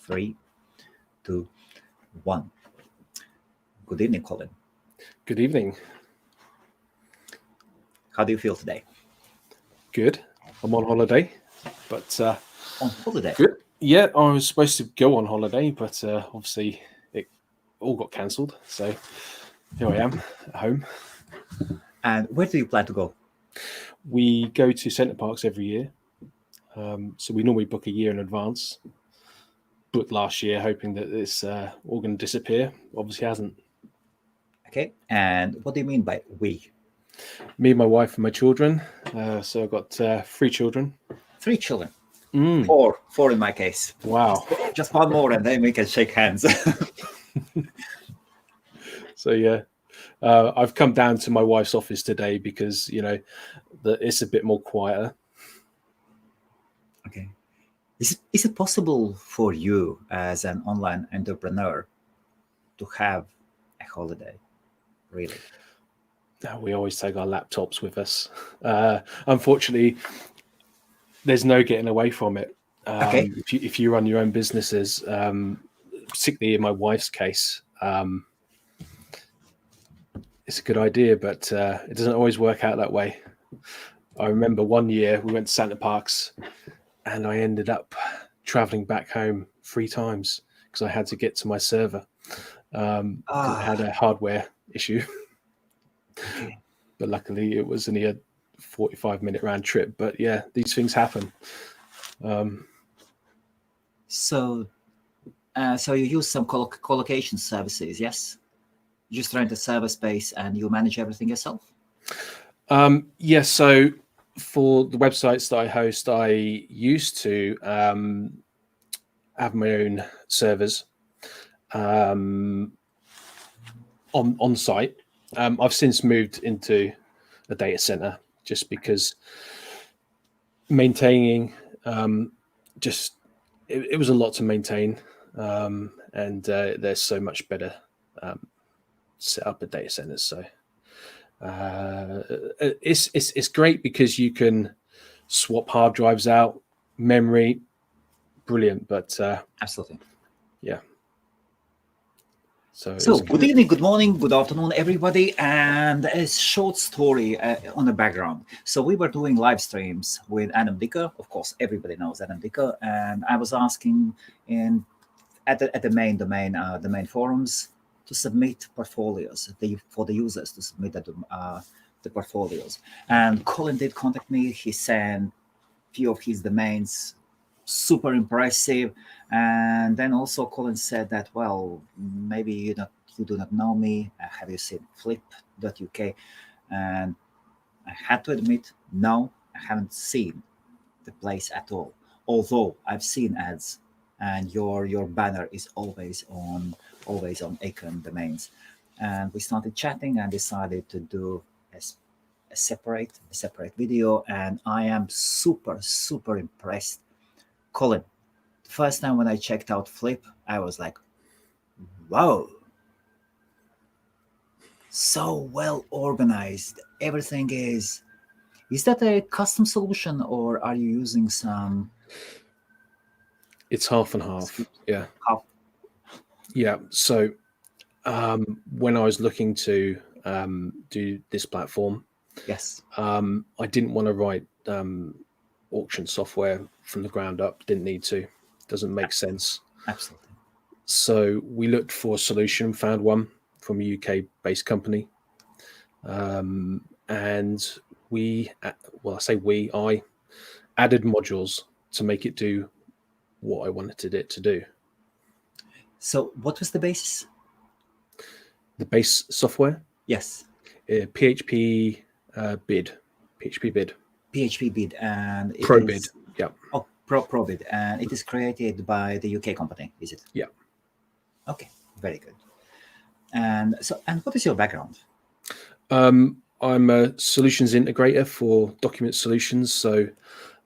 3, 2, 1. Good evening, Colin. Good evening. How do you feel today? Good. I'm on holiday, but On holiday? good. Yeah, I was supposed to go on holiday, but obviously it all got cancelled. So here I am at home. And where do you plan to go? We go to Centre Parks every year. So we normally book a year in advance. Booked last year, hoping that it's all going to disappear. Obviously hasn't. Okay. And what do you mean by we? Me, my wife, and my children. So I've got 3 children. 3 children. Mm. 4 in my case. Wow. Just one more, and then we can shake hands. So yeah, I've come down to my wife's office today because it's a bit more quieter. Okay. Is it possible for you as an online entrepreneur to have a holiday? Really? We always take our laptops with us. Unfortunately, there's no getting away from it. Okay. If you run your own businesses, particularly in my wife's case, it's a good idea, but it doesn't always work out that way. I remember one year we went to Centre Parks and I ended up traveling back home 3 times because I had to get to my server. I had a hardware issue. Okay. But luckily it was only a 45-minute round trip. But yeah, these things happen. So you use some collocation services, yes? You just rent a server space and you manage everything yourself? Yes. So for the websites that I host, I used to have my own servers on site. I've since moved into a data center just because maintaining it was a lot to maintain, and there's so much better set up at data centers. So it's great because you can swap hard drives out, memory, brilliant. But Absolutely. yeah. So good evening, good morning, good afternoon, everybody. And a short story on the background. So we were doing live streams with Adam Dicker. Of course, everybody knows Adam Dicker. And I was asking at the main domain, the main forums, to submit portfolios for the users to submit the portfolios. And Colin did contact me. He sent a few of his domains. Super impressive. And then also Colin said that, well, maybe you do not know me. Have you seen flip.uk? And I had to admit, no, I haven't seen the place at all. Although I've seen ads, and your banner is always on Acorn domains. And we started chatting and decided to do a separate video. And I am super impressed. Colin, the first time when I checked out Flip, I was like, wow, so well organized. Everything is that a custom solution or are you using some? It's half and half. Yeah. Half. Yeah. So when I was looking to do this platform, Yes, I didn't want to write auction software from the ground up. Didn't need to. Doesn't make sense. Absolutely. So we looked for a solution, found one from a UK-based company, and I added modules to make it do what I wanted it to do. So what was the basis? The base software? Yes. PHP bid. PHP bid. PHP bid and ProBid. Yeah. Oh, ProBid, and it is created by the UK company, is it? Yeah. Okay, very good. And what is your background? I'm a solutions integrator for document solutions. So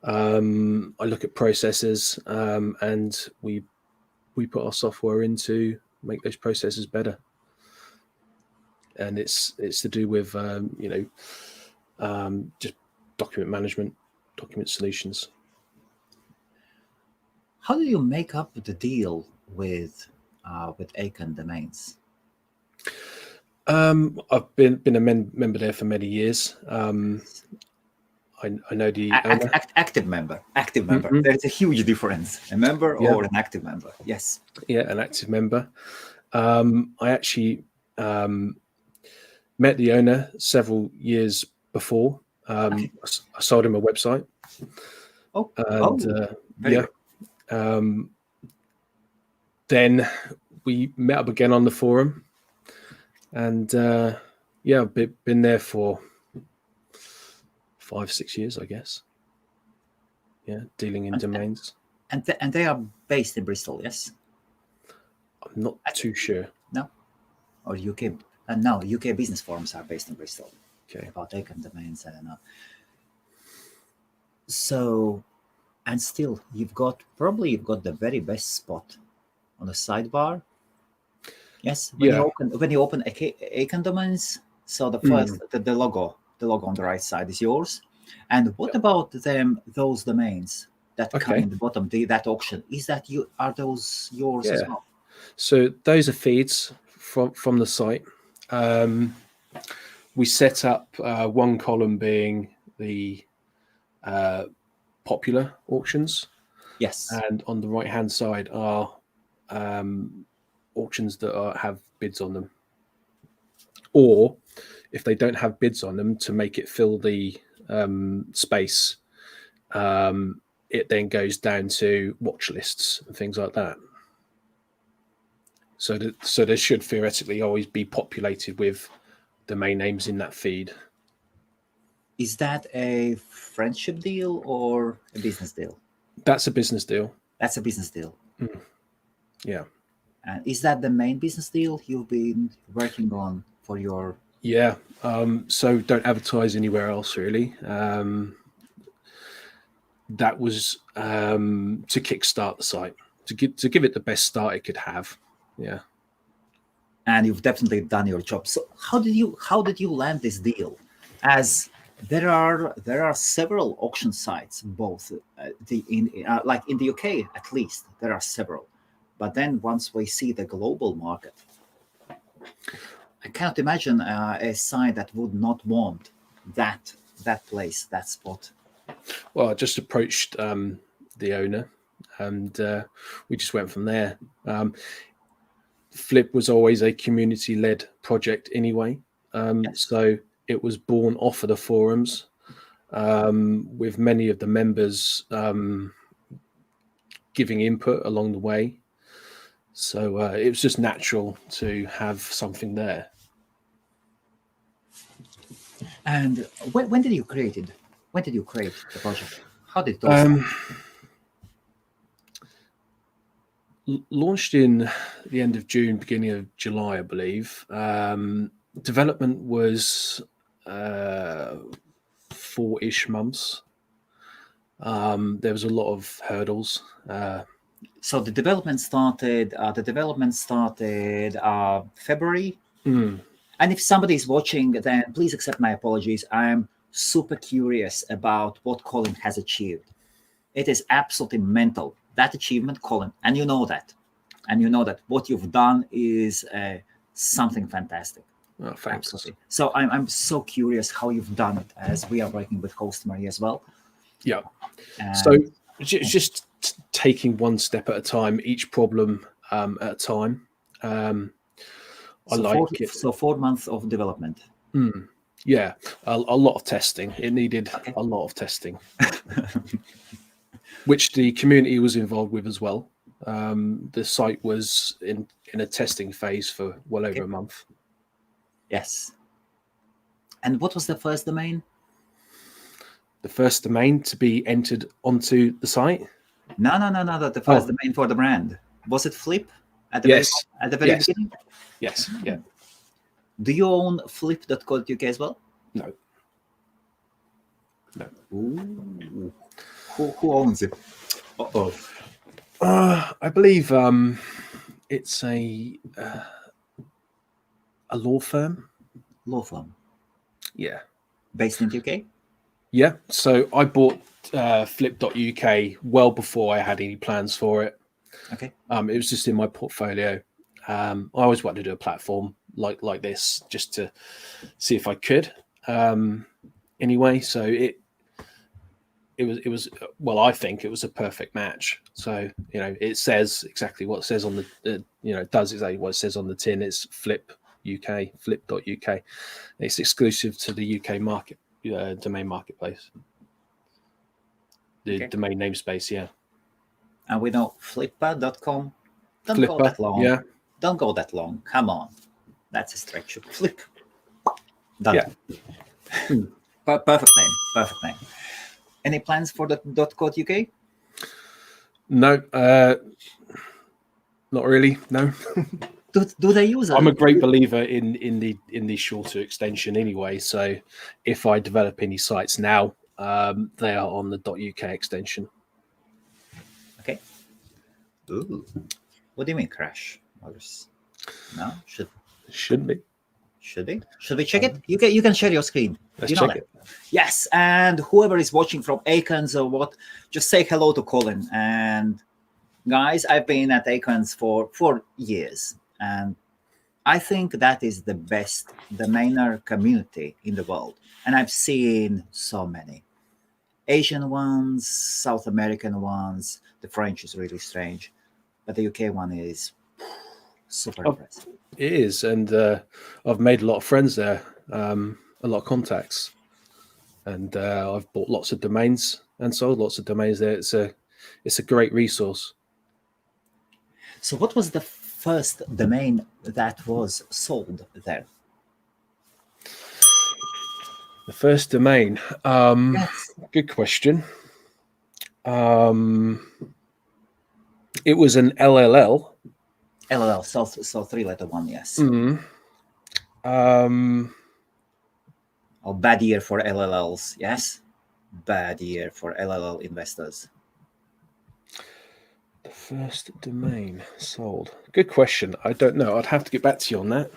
I look at processes and we put our software in to make those processes better. And it's to do with just document management, document solutions. How did you make up the deal with Aiken Domains? I've been a member there for many years. I know the owner. Active member. Active member. Mhm. There's a huge difference. A member Yeah, or an active member. Yes. yeah, an active member. I actually met the owner several years before. Okay. I sold him a website, Oh, and oh, very yeah. good. Then we met up again on the forum, and yeah, I've been there for 5-6 years, I guess. Yeah, dealing in And domains. and they are based in Bristol, yes? I'm not too sure. No, or UK? No, UK business forums are based in Bristol. Okay. About Aiken Domains, I don't know. So, and still, you've got the very best spot on the sidebar. Yes, Yeah. when you open Aiken Domains, so the Mm. first the logo on the right side is yours. And what Yeah. about those domains that come Okay. in the bottom? That auction, is that you? Are those yours as Yeah. well? So those are feeds from the site. We set up one column being the popular auctions, Yes. and on the right hand side are auctions that have bids on them, or if they don't have bids on them, to make it fill the space, it then goes down to watch lists and things like that. So there should theoretically always be populated with domain names in that feed. Is that a friendship deal or a business deal? That's a business deal. That's a business deal. Yeah. And is that the main business deal you've been working on for your? Yeah. So don't advertise anywhere else, really. That was to kickstart the site, to give it the best start it could have. Yeah. And you've definitely done your job. So how did you land this deal? As there are several auction sites, both like in the UK at least there are several, but then once we see the global market, I cannot imagine a site that would not want that place, that spot. Well, I just approached the owner, and we just went from there. Flip was always a community-led project anyway, Yes. so it was born off of the forums, with many of the members giving input along the way. So it was just natural to have something there. And when did you create it? When did you create the project? How did it all start? Launched in the end of June, beginning of July, I believe. Development was 4-ish months. There was a lot of hurdles. So the development started. February. And if somebody is watching, then please accept my apologies. I'm super curious about what Colin has achieved. It is absolutely mental, that achievement, Colin, and you know that. And you know that what you've done is something fantastic. Oh, thanks. Absolutely. So I'm so curious how you've done it, as we are working with HostMaria as well. Yeah. And So just taking one step at a time, each problem at a time. I like it. So 4 months of development. Yeah, a lot of testing. It needed Okay. a lot of testing, which the community was involved with as well. The site was in a testing phase for well over a month. Yes. And what was the first domain? The first domain to be entered onto the site? No. The first domain for the brand. Was it Flip at the Yes. very beginning? Yes. Yeah. Do you own flip.co.uk as well? No. Ooh. Who owns it? Uh-oh. I believe it's a law firm. Law firm. Yeah. Based in the UK? Yeah, so I bought flip.uk well before I had any plans for it. Okay. It was just in my portfolio. I always wanted to do a platform like this just to see if I could. Anyway, so it was well, I think it was a perfect match. So it says exactly what it says on the it does exactly what it says on the tin. It's flip.uk. It's exclusive to the UK market domain marketplace. The domain namespace, yeah. And we know flipper.com. Don't go Flipper, that long. yeah. Don't go that long. Come on. That's a stretch. Flip. Done. Yeah. Perfect name. Perfect name. Any plans for the .co.uk? No, not really. No. Do they use it? I'm a great believer in the shorter extension anyway. So if I develop any sites now, they are on the .uk extension. Okay. Ooh. What do you mean crash? No, Should be. Should we check it? You can share your screen. Let's check it. Yes, and whoever is watching from Acons or what, just say hello to Colin. And guys, I've been at Acons for 4 years, and I think that is the best domainer community in the world. And I've seen so many Asian ones, South American ones. The French is really strange, but the UK one is super impressive. It is, and I've made a lot of friends there, a lot of contacts, and I've bought lots of domains and sold lots of domains there. It's a great resource. So, what was the first domain that was sold there? The first domain. Yes. Good question. It was an LLL. LLL, so 3-letter one, yes. Mm-hmm. Oh, bad year for LLLs, yes. Bad year for LLL investors. The first domain sold. Good question. I don't know. I'd have to get back to you on that.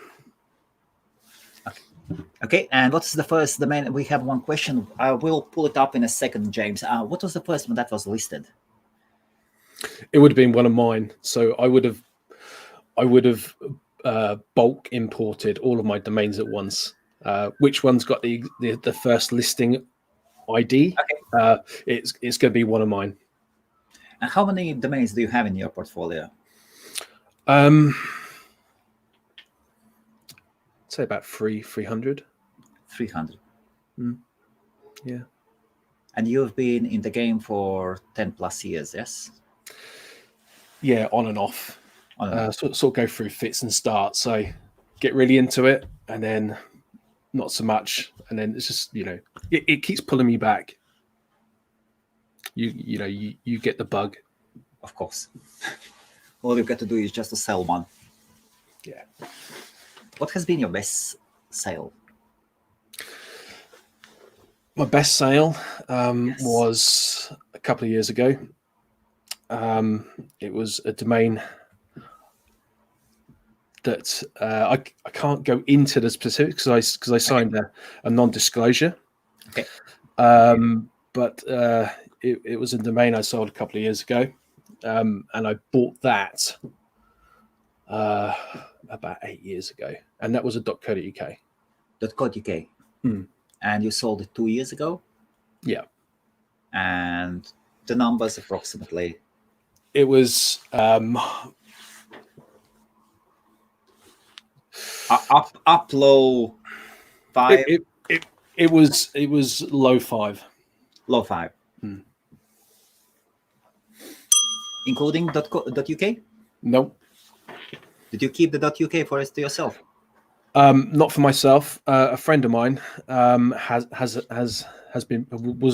Okay, and what's the first domain? We have one question. I will pull it up in a second, James. What was the first one that was listed? It would have been one of mine. So I would have bulk imported all of my domains at once. Which one's got the first listing ID? Okay. It's going to be one of mine. And how many domains do you have in your portfolio? Say about 300. 300. Yeah. And you've been in the game for 10 plus years, yes? Yeah, on and off. Sort of go through fits and starts. So get really into it, and then not so much, and then it's just it keeps pulling me back. You get the bug. Of course. All you've got to do is just to sell one. Yeah. What has been your best sale? My best sale Yes. was a couple of years ago. It was a domain that I can't go into the specifics because I signed a non-disclosure. Okay. But it was a domain I sold a couple of years ago, and I bought that about 8 years ago, and that was a .co.uk. .co.uk. And you sold it 2 years ago? Yeah. And the numbers approximately? It was up low 5. It was low 5. Low 5. Including .uk? Nope. Did you keep the .uk for it to yourself? Not for myself. A friend of mine was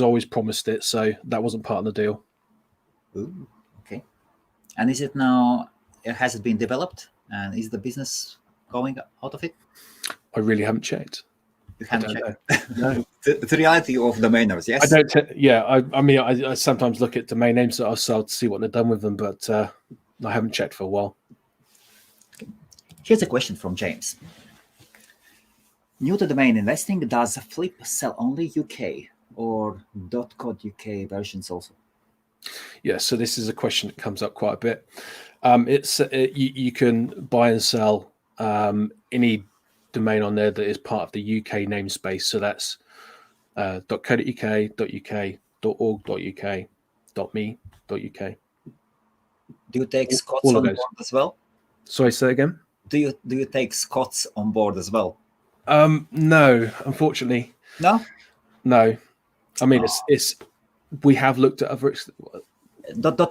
always promised it, so that wasn't part of the deal. Ooh, okay. And is it now? Has it been developed? And is the business going out of it? I really haven't checked. You haven't checked. No. The reality of domainers, yes. I don't. I mean, I sometimes look at domain names that I've sold to see what they've done with them, but I haven't checked for a while. Here's a question from James. New to domain investing, does Flip sell only UK? or .co.uk versions also? Yeah, so this is a question that comes up quite a bit. You can buy and sell any domain on there that is part of the UK namespace. So that's .co.uk, .org.uk, .me.uk. Do you take Scots All of on those. board as well? Sorry, say again. Do you take Scots on board as well? No, unfortunately, No. no. I mean, Oh. it's we have looked at other.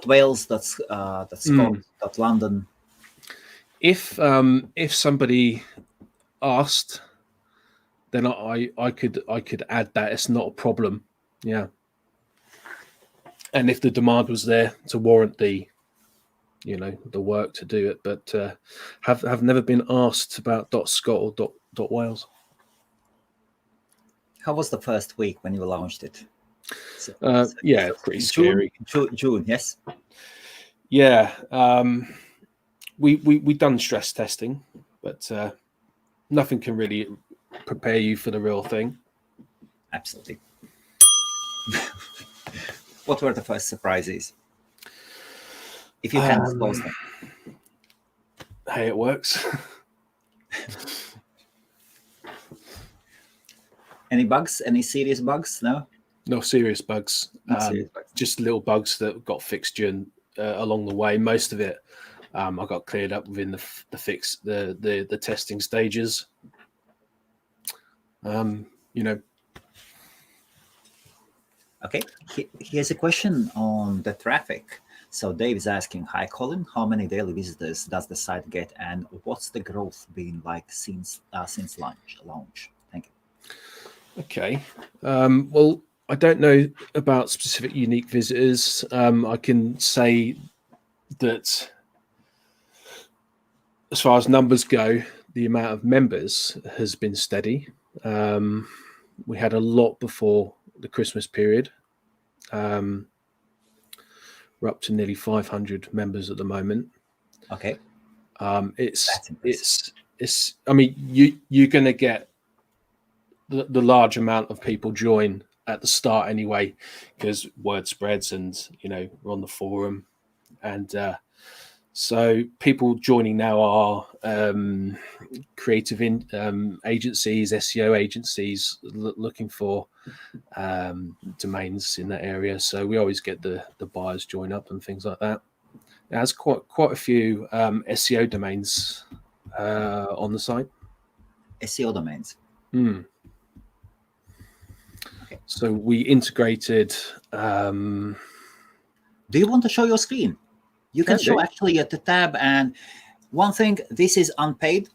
Wales. That's Scott. London. If somebody asked, then I could add that. It's not a problem. Yeah. And if the demand was there to warrant the work to do it, but have never been asked about .scot or .wales. How was the first week when you launched it? Yeah, pretty scary. June, yes. Yeah, we done stress testing, but nothing can really prepare you for the real thing. Absolutely. What were the first surprises? If you can disclose them. Hey, it works. Any bugs? Any serious bugs? No? No serious bugs. Serious bugs. Just little bugs that got fixed during along the way. Most of it I got cleared up within the testing stages. Okay, here's a question on the traffic. So Dave is asking, hi Colin, how many daily visitors does the site get, and what's the growth been like since launch? Thank you. Okay. Well, I don't know about specific unique visitors. I can say that as far as numbers go, the amount of members has been steady. We had a lot before the Christmas period. We're up to nearly 500 members at the moment. Okay. It's I mean, you're going to get the large amount of people join at the start anyway, because word spreads and we're on the forum, and so people joining now are creative agencies, SEO agencies looking for domains in that area. So we always get the buyers join up and things like that. It has quite a few SEO domains on the site. SEO domains. Okay. So we integrated. Do you want to show your screen? You can show actually at the tab. And one thing, this is unpaid.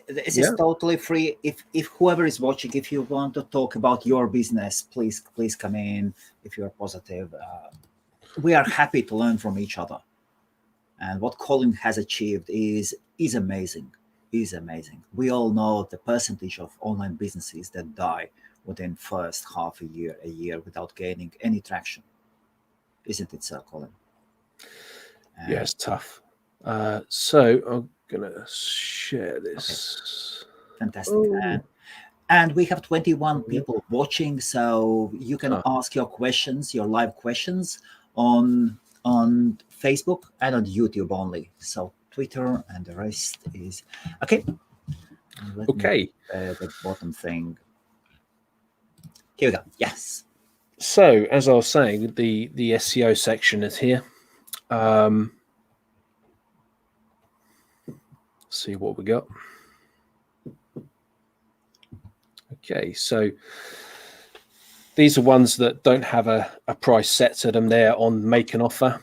This is totally free. If whoever is watching, if you want to talk about your business, please come in. If you're positive, we are happy to learn from each other. And what Colin has achieved is amazing. Is amazing. We all know the percentage of online businesses that die within first half a year without gaining any traction. Isn't it, Sir Colin? Yeah, it's tough. So I'm gonna share this. Okay. Fantastic. And we have 21 people watching, so you can ask your questions, your live questions on Facebook and on YouTube only. So Twitter and the rest is okay. Okay. The bottom thing. Here we go. Yes. So as I was saying, the SEO section is here. See what we got. Okay, so these are ones that don't have a price set to them. They're on make an offer.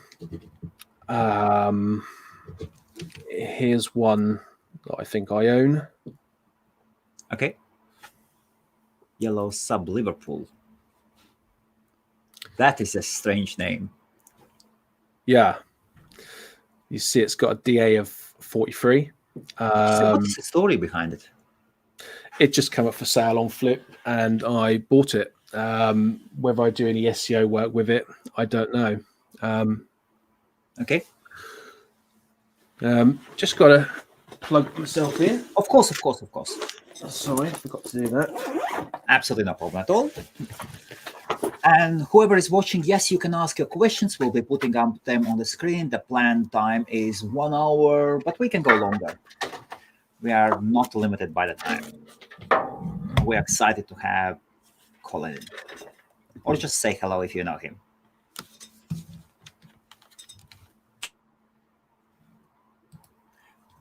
Here's one that I think I own. Okay. Yellow Sub Liverpool. That is a strange name. Yeah. You see it's got a DA of 43. So what's the story behind it? It just came up for sale on Flip and I bought it. Whether I do any SEO work with it, I don't know. Okay. Just got to plug myself in. Of course. Sorry, I forgot to do that. Absolutely no problem at all. And whoever is watching, yes, you can ask your questions. We'll be putting up them on the screen. The planned time is 1 hour, but we can go longer. We are not limited by the time. We're excited to have Colin, or just say hello if you know him.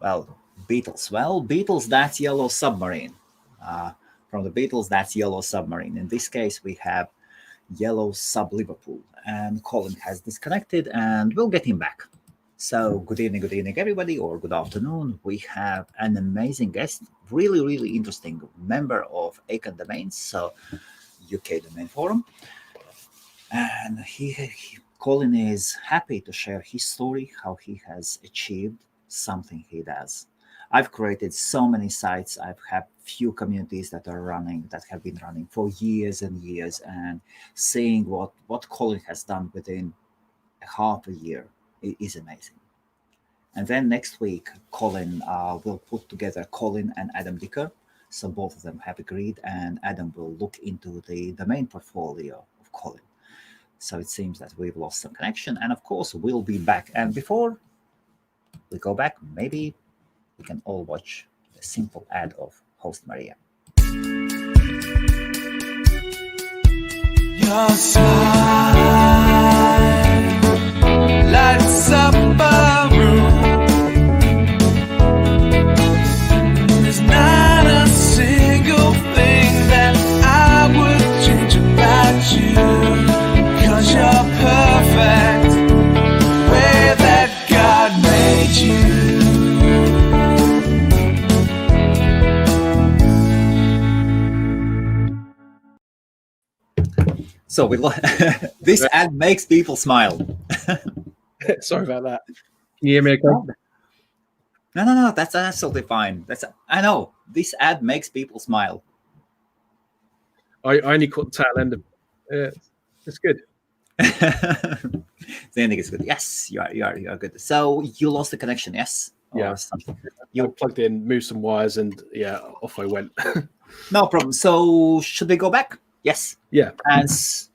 Well, Beatles. Well, Beatles, that's Yellow Submarine. From the Beatles, that's Yellow Submarine. In this case, we have Yellow Sub Liverpool. And Colin has disconnected, and we'll get him back. So, good evening, everybody, or good afternoon. We have an amazing guest, really interesting member of Icon Domains, so UK Domain Forum. And Colin is happy to share his story, how he has achieved something he does. I've created so many sites. I've had few communities that have been running for years and years, and seeing what Colin has done within half a year is amazing. And then next week, Colin will put together Colin and Adam Dicker. So both of them have agreed, and Adam will look into the domain portfolio of Colin. So it seems that we've lost some connection, and of course we'll be back. And before we go back, maybe we can all watch a simple ad of HostMaria. Your smile lights up a room. There's not a single thing that I would change about you, 'cause you're perfect the way that God made you. So this ad makes people smile. Sorry about that. Can you hear me okay? No, that's absolutely fine. I know this ad makes people smile. I only caught the tail end of it. It's good. The ending is good. Yes, you are good. So you lost the connection, yes? Yeah. Or something. You plugged in, moved some wires, and yeah, off I went. No problem. So should we go back? Yes. Yeah. And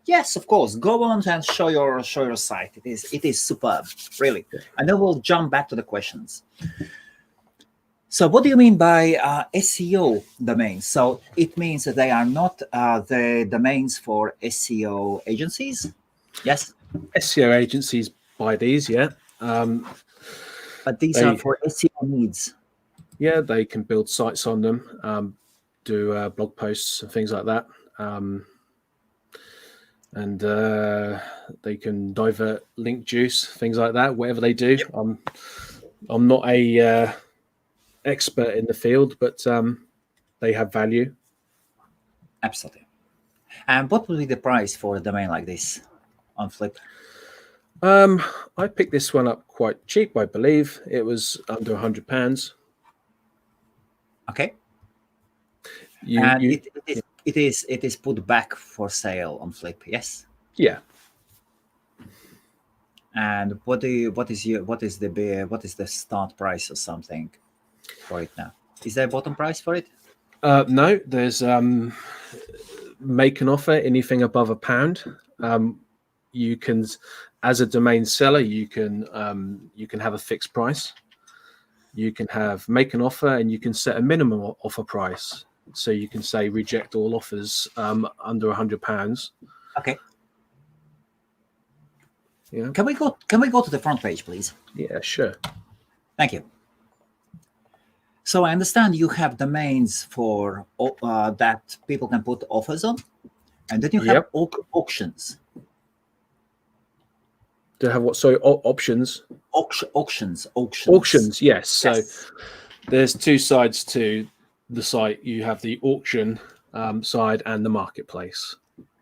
yes, of course. Go on and show your site. It is superb, really. And then we'll jump back to the questions. So what do you mean by SEO domains? So it means that they are not the domains for SEO agencies? Yes? SEO agencies buy these, yeah. But these are for SEO needs. Yeah, they can build sites on them, do blog posts and things like that. And they can divert link juice, things like that, whatever they do. Yep. I'm not a expert in the field, but they have value. Absolutely. And what would be the price for a domain like this on Flip? I picked this one up quite cheap, I believe. It was under £100. Okay. It is put back for sale on Flip, yes? Yeah. And what is the start price or something for it now? Is there a bottom price for it? No, there's make an offer anything above £1. You can, as a domain seller, you can have a fixed price. You can make an offer, and you can set a minimum offer price. So you can say reject all offers under £100. Okay. Yeah. Can we go to the front page, please? Yeah, sure. Thank you. So I understand you have domains for that people can put offers on, and then you have auctions. Do you have what? So options. Auctions. Auctions. Yes. So there's two sides to the site. You have the auction side and the marketplace.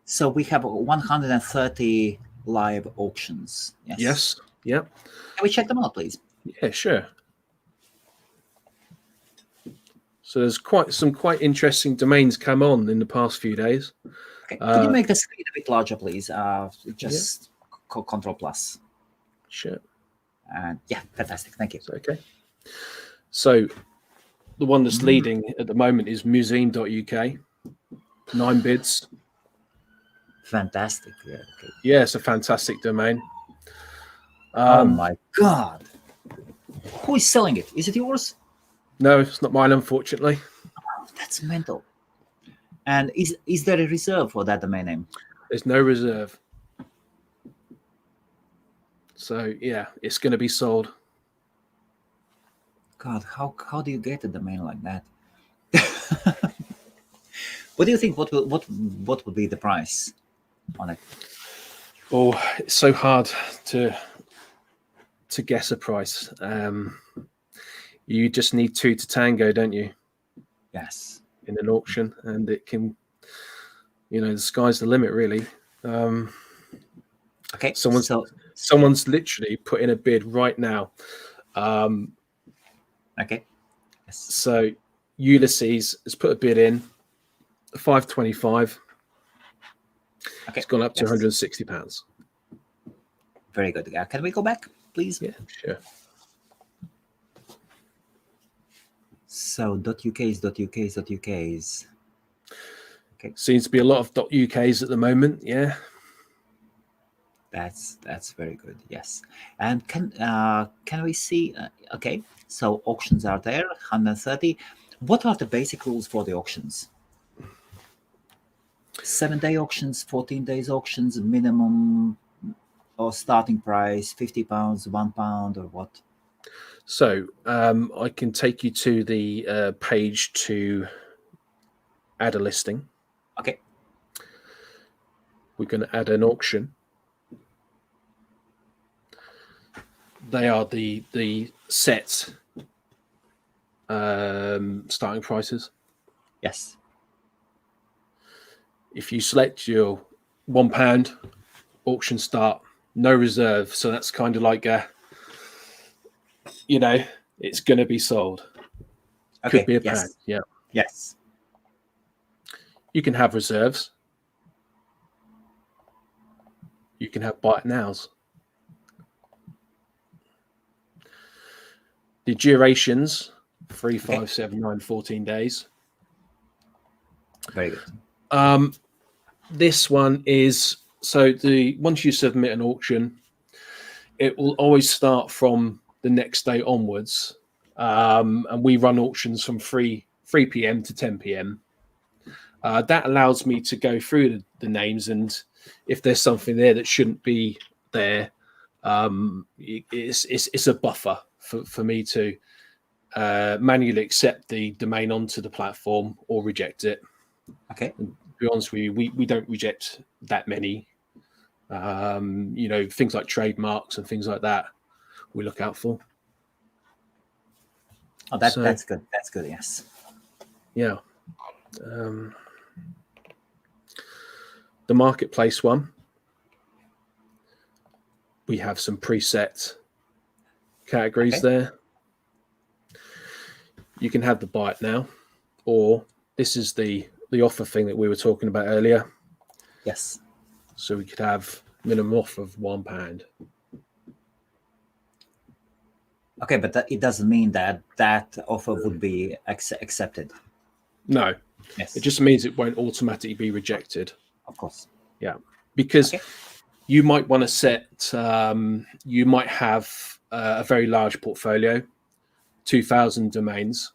So we have 130 live auctions. Yes. Yep. Can we check them out, please? Yeah, sure. So there's some quite interesting domains come on in the past few days. Okay. Can you make the screen a bit larger, please? Just Control Plus. Sure. And fantastic. Thank you. Okay. So the one that's leading at the moment is museum.uk. 9 bids. Fantastic. Yeah. Okay. Yeah, it's a fantastic domain. Oh my God. Who is selling it? Is it yours? No, it's not mine, unfortunately. That's mental. And is there a reserve for that domain name? There's no reserve. So yeah, it's going to be sold. God, how do you get a domain like that? What do you think? What would be the price on it? Oh, it's so hard to guess a price. You just need two to tango, don't you? Yes. In an auction, and it can, the sky's the limit, really. Okay. Someone's literally put in a bid right now. Okay. Yes. So Ulysses has put a bid in, 525. Okay. It's gone up to £160. Very good. Can we go back, please? Yeah, sure. So .uk's. Okay. Seems to be a lot of .uk's at the moment. Yeah. That's very good. Yes. And can we see? Okay. So auctions are there. 130. What are the basic rules for the auctions? 7-day auctions, 14 days auctions, minimum or starting price, £50, £1, or what? So I can take you to the page to add a listing. Okay. We're going to add an auction. They are the set starting prices. Yes. If you select your £1 auction start, no reserve, so that's kind of like it's going to be sold. Okay. Could be a yes. pound. Yeah. Yes. You can have reserves. You can have buy it nows. The durations 3, 5, 7, 9, 14 days. Very good. This one is once you submit an auction, it will always start from the next day onwards, and we run auctions from 3 p.m. to 10 p.m. That allows me to go through the names, and if there's something there that shouldn't be there, it's a buffer for me to manually accept the domain onto the platform or reject it. Okay. And to be honest with you, we don't reject that many. Things like trademarks and things like that we look out for. Oh, that's good. That's good. Yes. Yeah. The marketplace one, we have some preset categories there. You can have the buy it now, or this is the offer thing that we were talking about earlier. Yes. So we could have minimum offer of £1. Okay, but it doesn't mean that offer would be accepted. No. Yes. It just means it won't automatically be rejected. Of course. Yeah. Because you might want to set, you might have a very large portfolio, 2,000 domains.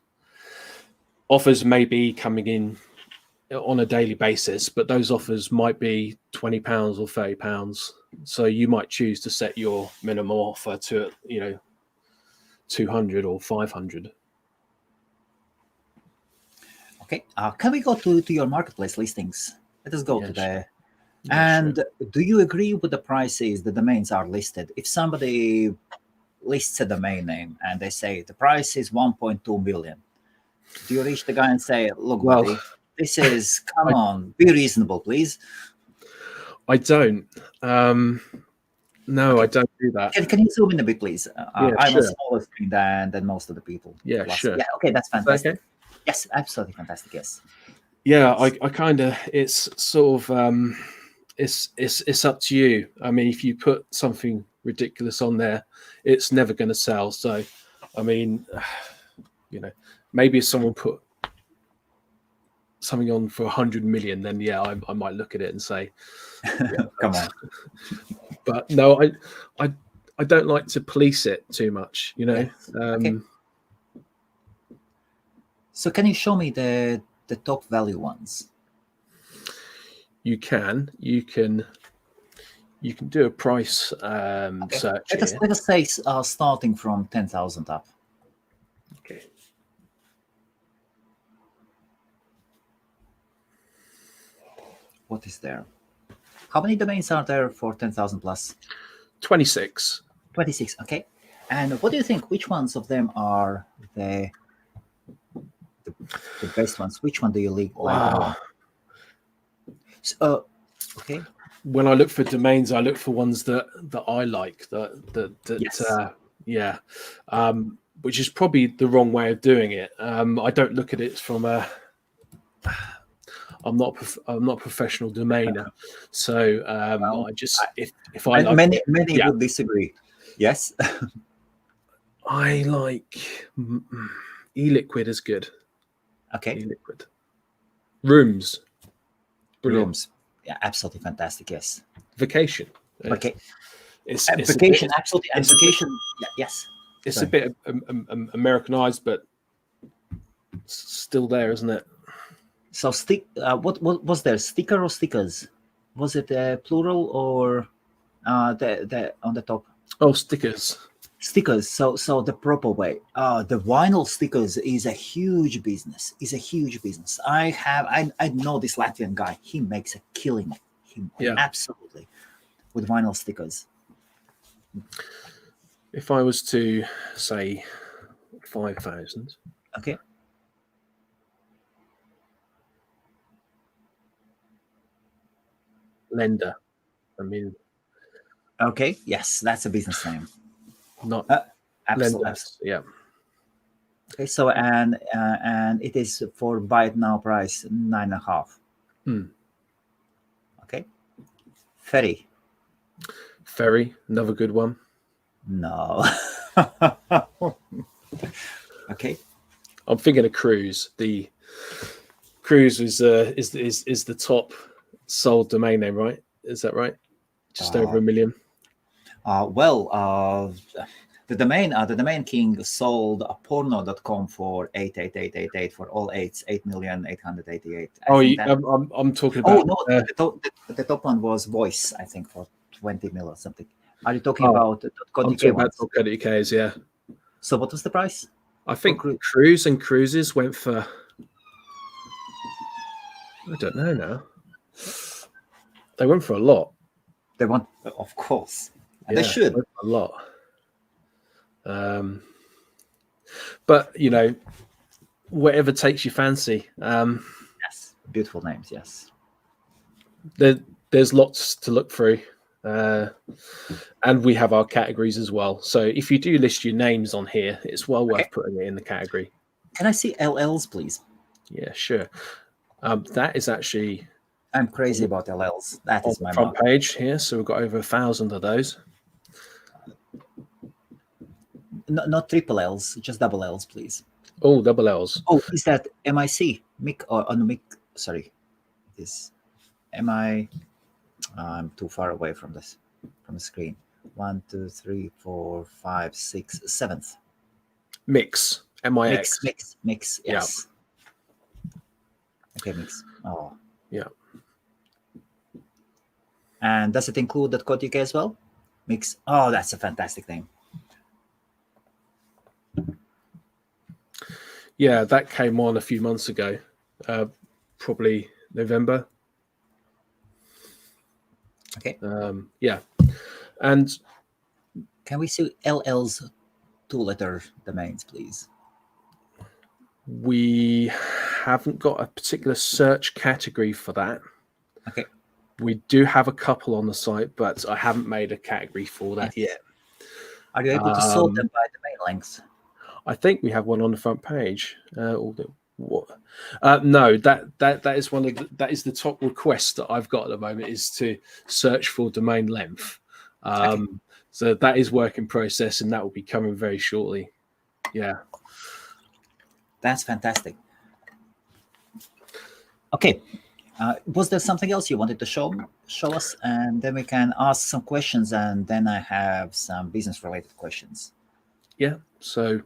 Offers may be coming in on a daily basis, but those offers might be £20 or £30. So you might choose to set your minimum offer to, 200 or 500. Okay. Can we go to your marketplace listings? Let us go to there. And do you agree with the prices the domains are listed? If somebody lists a domain name and they say the price is 1.2 million, do you reach the guy and say, look, buddy, this is, come on, be reasonable, please? I don't. No, I don't do that. Can you zoom in a bit, please? I'm sure. a smaller screen than most of the people. Yeah, sure. Yeah, okay, that's fantastic. Okay. Yes, absolutely fantastic, yes. Yeah, I kind of, it's sort of, it's up to you. I mean, if you put something ridiculous on there, it's never going to sell. So, I mean, maybe if someone put something on for 100 million, then yeah, I might look at it and say, yeah, Come on. But no, I don't like to police it too much, you know. Yes. Okay. So can you show me the top value ones? You can do a price search here. Let us say starting from 10,000 up. Okay. What is there? How many domains are there for 10,000 plus? 26. 26. Okay. And what do you think? Which ones of them are the best ones? Which one do you like more? So, okay. When I look for domains, I look for ones that I like. Yes. Which is probably the wrong way of doing it. I don't look at it from a. I'm not a professional domainer, so I just if I like many would disagree. Yes. I like eLiquid is good. Okay. eLiquid. Rooms. Brilliant. Rooms. Yeah, absolutely fantastic. Yes. Vacation. Okay. It's vacation, absolutely. And vacation. Yes. It's a bit Americanized, but still there, isn't it? So what was there? Sticker or stickers? Was it plural or the on the top? Oh, stickers. Stickers. So the proper way. The vinyl stickers is a huge business. I know this Latvian guy. He makes a killing. Absolutely with vinyl stickers. If I was to say 5,000. Okay. Lender. I mean. Okay. Yes, that's a business name. Not absolutely. Yeah. Okay. So and it is for buy it now price 9.5. Okay. Ferry, another good one. No. Okay. I'm thinking of Cruise. The Cruise is the top sold domain name, right? Is that right? Just over 1 million. The domain king sold porno.com for 88888 for all 8,888,888. I'm talking about. Oh no, the top one was voice, I think, for 20 mil or something. Are you talking about the I'm talking about .co.uk's, yeah. So what was the price? I think Cruise and Cruises went for. I don't know now. They went for a lot. They want, of course. Yeah, they should. A lot. But you know, whatever takes your fancy. Yes, beautiful names. Yes. There's lots to look through. And we have our categories as well. So if you do list your names on here, it's well worth putting it in the category. Can I see LLs, please? Yeah, sure. That is actually. I'm crazy about LLs. That is my front page here. So we've got over 1,000 of those. Not triple L's, just double L's, please. Oh, double L's. Oh, is that MIC? Mic or on mic? Sorry, this MI. I'm too far away from the screen. 1, 2, 3, 4, 5, 6, 7th. Mix. MIX. Mix. Yes. Yeah. Okay, mix. Oh. Yeah. And does it include .co.uk as well? Mix. Oh, that's a fantastic name. Yeah, that came on a few months ago, probably November. Okay. Yeah. And can we see LL's 2-letter domains, please? We haven't got a particular search category for that. Okay. We do have a couple on the site, but I haven't made a category for that yet. Are you able to sort them by domain length? I think we have one on the front page. No, that is that is the top request that I've got at the moment, is to search for domain length. So that is work in process, and that will be coming very shortly. Yeah, that's fantastic. Okay. Was there something else you wanted to show us, and then we can ask some questions, and then I have some business related questions. Yeah. So,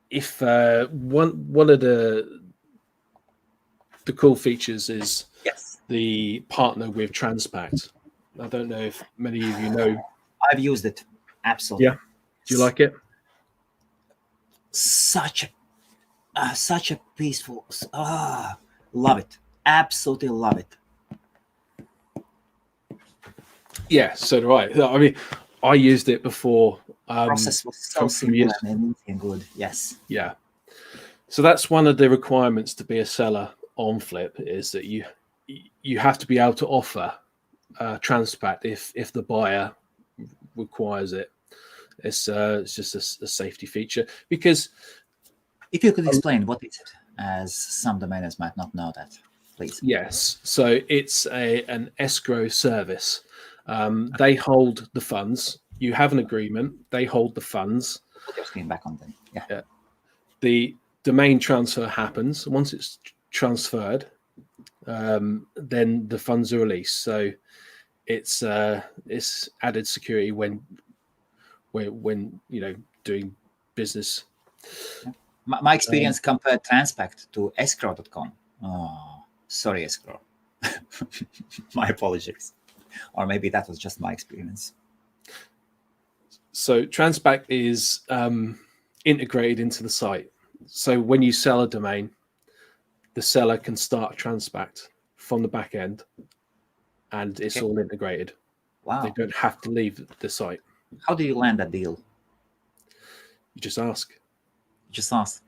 if one of the cool features is Yes, the partner with Transpact. I don't know if many of you know. I've used it. Absolutely. Yeah. Do you like it? Such a peaceful. Love it. Absolutely love it. Yeah. So do I. I mean, I used it before. Process was so simple and easy and good. Yes. Yeah. So that's one of the requirements to be a seller on Flip, is that you have to be able to offer Transpact if the buyer requires it. It's just a safety feature, because if you could explain what is it, as some domainers might not know that, please. Yes. So it's an escrow service. They hold the funds. You have an agreement. They hold the funds. Put your screen back on then. Yeah. The domain transfer happens. Once it's transferred, then the funds are released. So it's added security when doing business. My experience compared Transpact to escrow.com. Oh, sorry, escrow. My apologies. Or maybe that was just my experience. So Transpact is integrated into the site. So when you sell a domain, the seller can start Transpact from the back end, and it's all integrated. Wow. They don't have to leave the site. How do you land that deal? You just ask. Just ask.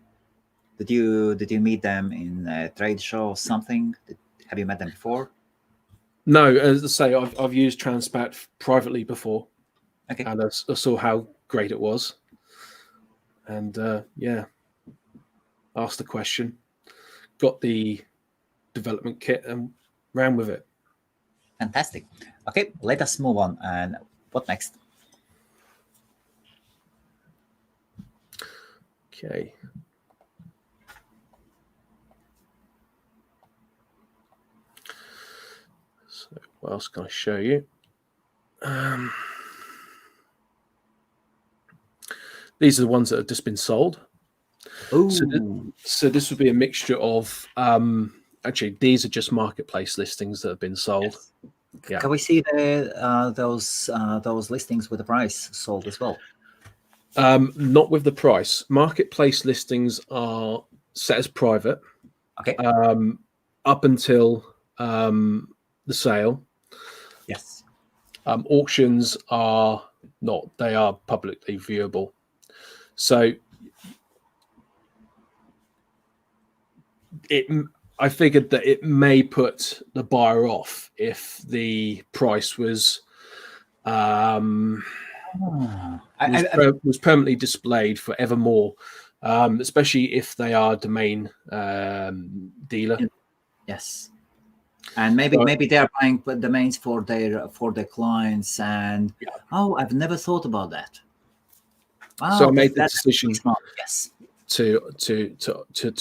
Did you meet them in a trade show or something? Have you met them before? No, as I say, I've used Transpact privately before, and I saw how great it was, and asked the question, got the development kit, and ran with it. Fantastic. Okay, let us move on. And what next? Okay. So what else can I show you? These are the ones that have just been sold. So this would be a mixture of actually, these are just marketplace listings that have been sold. Yes. Yeah. Can we see those listings with the price sold as well? Not with the price. Marketplace listings are set as private. Okay. Up until the sale. Yes. Auctions are not. They are publicly viewable. So I figured that it may put the buyer off if the price was permanently displayed forevermore, especially if they are domain dealer. Yes, and maybe they are buying domains for their clients, and I've never thought about that. Wow, so I made the decision. Yes. To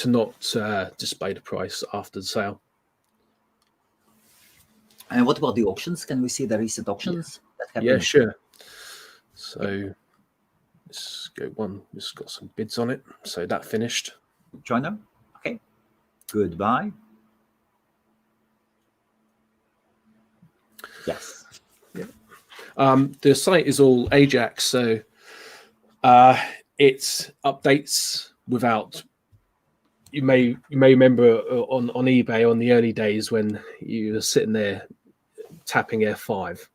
not display the price after the sale. And what about the auctions? Can we see the recent auctions? Yeah, sure. So let's go one. It's got some bids on it. So that finished. Joiner. Okay. Goodbye. Yes. Yeah. The site is all Ajax, so it updates without. You may remember on eBay on the early days when you were sitting there tapping F5.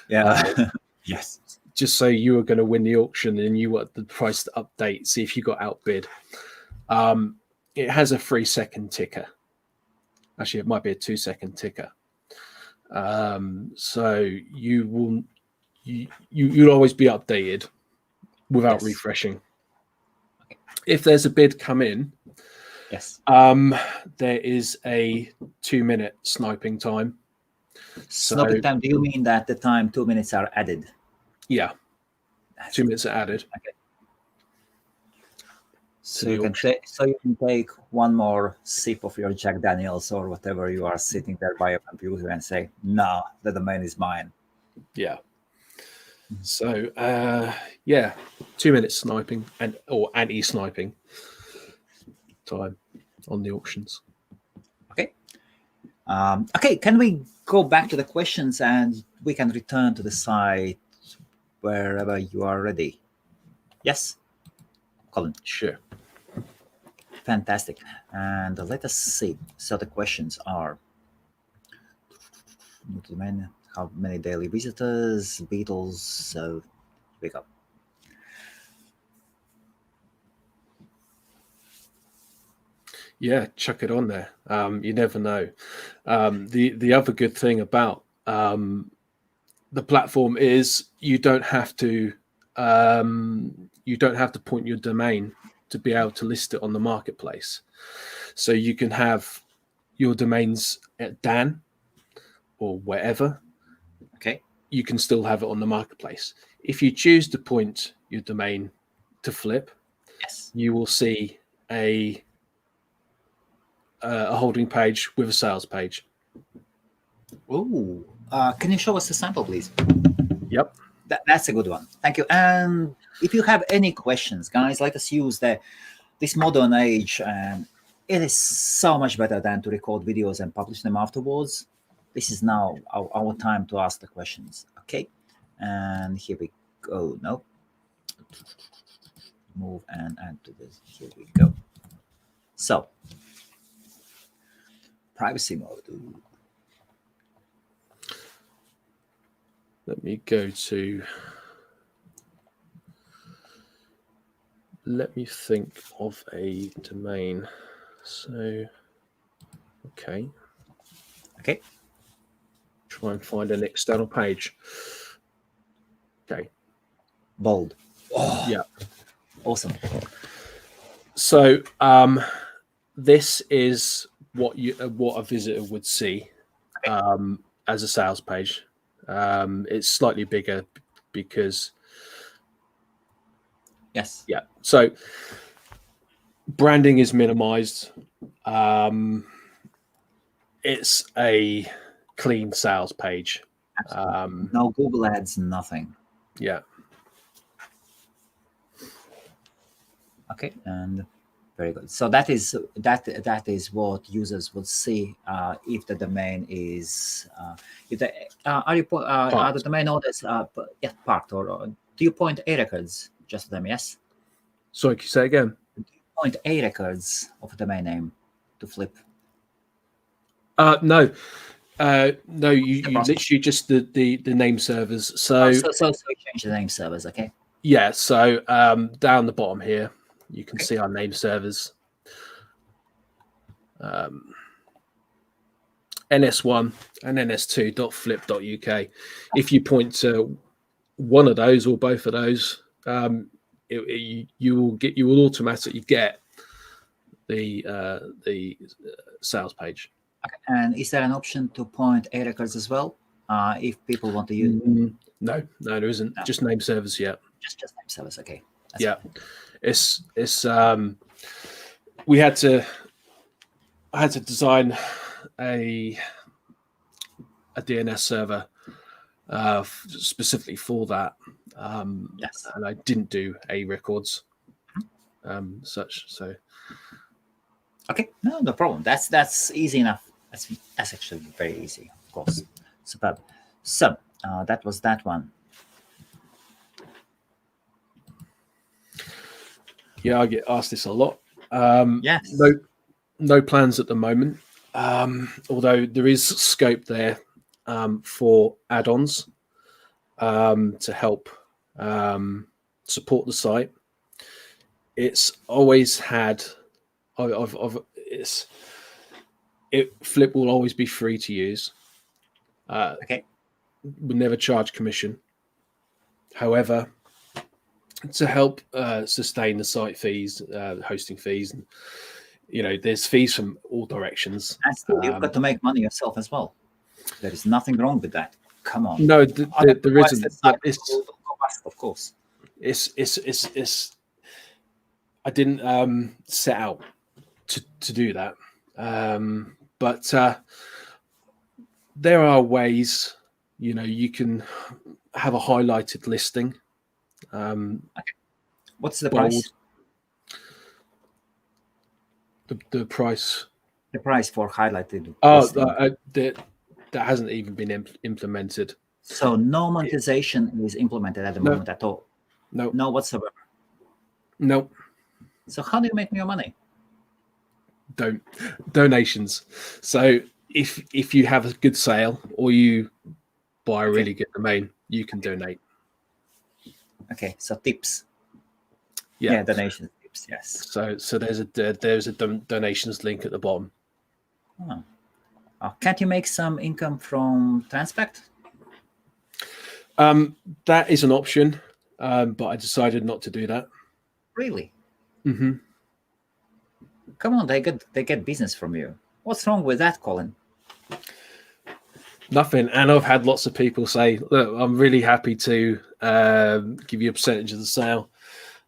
Yeah. Yes. Just so you were going to win the auction and you want the price to update, see if you got outbid. It has a 3-second ticker. Actually, it might be a 2-second ticker. So you'll always be updated without refreshing. Okay. If there's a bid come in, yes, there is a 2-minute sniping time. Sniping time. Do you mean that the time 2 minutes are added? Yeah, 2 minutes are added. Okay. So you can take one more sip of your Jack Daniels or whatever you are sitting there by your computer and say, "No, the domain is mine." Yeah. So 2 minutes sniping or anti-sniping time on the auctions. Okay. Okay. Can we go back to the questions and we can return to the site wherever you are ready? Yes, Colin. Sure. Fantastic. And let us see. So the questions are: how many daily visitors, Beatles. So here we go. Yeah, chuck it on there. You never know. The other good thing about the platform is you don't have to point your domain to be able to list it on the marketplace. So you can have your domains at Dan or wherever. Okay. You can still have it on the marketplace. If you choose to point your domain to Flip, Yes, you will see a holding page with a sales page. Oh, can you show us a sample, please? Yep. That's a good one. Thank you. And if you have any questions, guys, let us use this modern age. And it is so much better than to record videos and publish them afterwards. This is now our time to ask the questions. Okay. And here we go. No. Move and add to this. Here we go. So, privacy mode. Ooh. Let me go to. Let me think of a domain. So, okay. Okay. Try and find an external page. Okay. Bold. Oh, yeah. Awesome. So, this is what a visitor would see as a sales page. It's slightly bigger because. Yes. Yeah. So branding is minimized. It's a clean sales page. No Google ads, nothing. Yeah. Okay, and very good. So that is what users would see if the domain is if the are the domain owners parked or do you point A records just to them? Yes. Sorry, can you say again? Do you point A records of a domain name to Flip? No. No, you literally just the name servers. So you change the name servers, okay? Yeah. So down the bottom here, you can see our name servers. ns1 and ns2.flip.uk. If you point to one of those or both of those, you will automatically get the sales page. Okay. And is there an option to point A records as well? If people want to use no, there isn't. No. Just name servers. Yeah. Just name servers. Okay. That's fine. It's I had to design a DNS server specifically for that. Yes. And I didn't do A records such. So. Okay, no problem. That's easy enough. That's actually very easy, of course. Superb. So that was that one. Yeah, I get asked this a lot. Yes. No plans at the moment. Although there is scope there for add-ons to help support the site. It's always had. Flip will always be free to use. Okay. We never charge commission. However, to help sustain the site fees, hosting fees, and there's fees from all directions. And still, you've got to make money yourself as well. There is nothing wrong with that. Come on. No, there isn't. Of course. It's didn't set out to do that, but there are ways. You can have a highlighted listing. What's the Bold. price? The price. The price for highlighted. Oh, listing. that hasn't even been implemented. So no monetization is implemented at the moment at all. No. No whatsoever. No. So how do you make your money? Donations. So if you have a good sale or you buy a really good domain, you can donate. Okay, so tips. Yeah, donation tips. Yes. So there's a donations link at the bottom. Can't you make some income from Transpect? That is an option, but I decided not to do that. Really? Mm-hmm. Come on, they get business from you. What's wrong with that, Colin? Nothing. And I've had lots of people say, "Look, I'm really happy to give you a percentage of the sale,"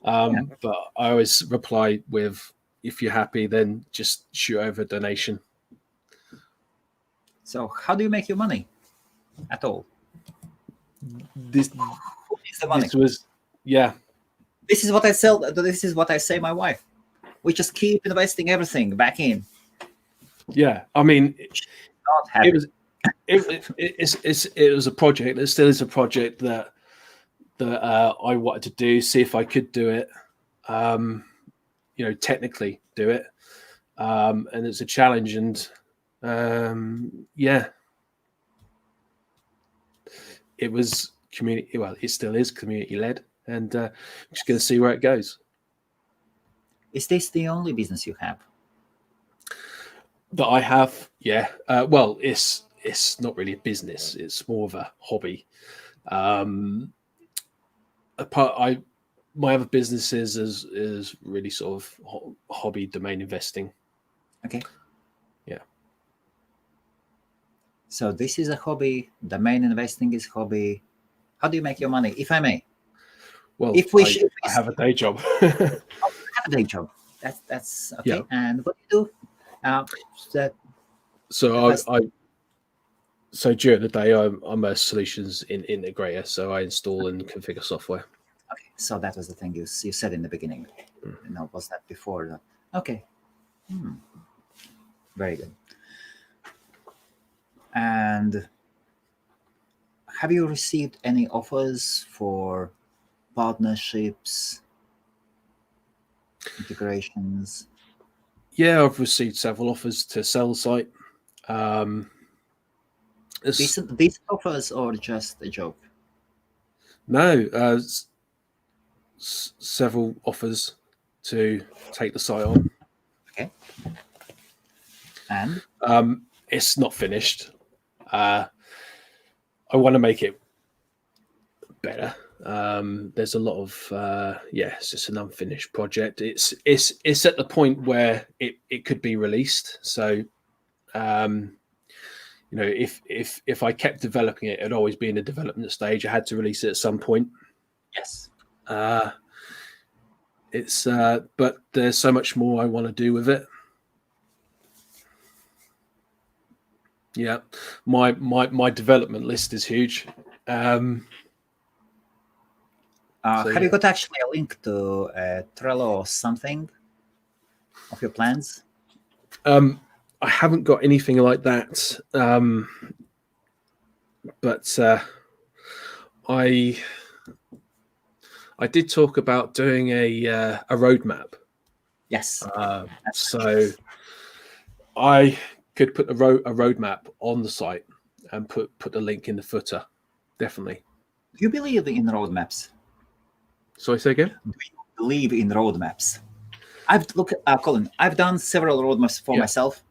but I always reply with, "If you're happy, then just shoot over a donation." So how do you make your money at all? This Who makes the money? This is what I sell. This is what I say my wife. We just keep investing everything back in. Yeah, I mean, Not happy. it was a project. It still is a project that I wanted to do. See if I could do it. Technically do it. And it's a challenge, and it was community. Well, it still is community led, and I'm just going to see where it goes. Is this the only business you have? That I have, yeah. Well, it's not really a business; it's more of a hobby. My other business is really sort of hobby domain investing. Okay. Yeah. So this is a hobby. Domain investing is hobby. How do you make your money, if I may? Well, I have a day job. Have a day job. That's okay. Yeah. And what do you do? So during the day, I'm a solutions integrator. So I install and configure software. Okay. So that was the thing you said in the beginning. Was that before that? Okay. Very good. And have you received any offers for partnerships, integrations? Yeah, I've received several offers to sell the site. These offers or just a joke? No, several offers to take the site on. Okay. And it's not finished. I want to make it better. There's a lot of it's just an unfinished project. It's at the point where it could be released. So if I kept developing it, it'd always be in the development stage. I had to release it at some point. yes. But there's so much more I want to do with it. Yeah, my development list is huge. Have you got actually a link to Trello or something of your plans? I haven't got anything like that, but I did talk about doing a roadmap. Yes. So I could put a roadmap on the site and put the link in the footer. Definitely. Do you believe in roadmaps? Sorry, say again? Do you believe in roadmaps? Colin, I've done several roadmaps for myself.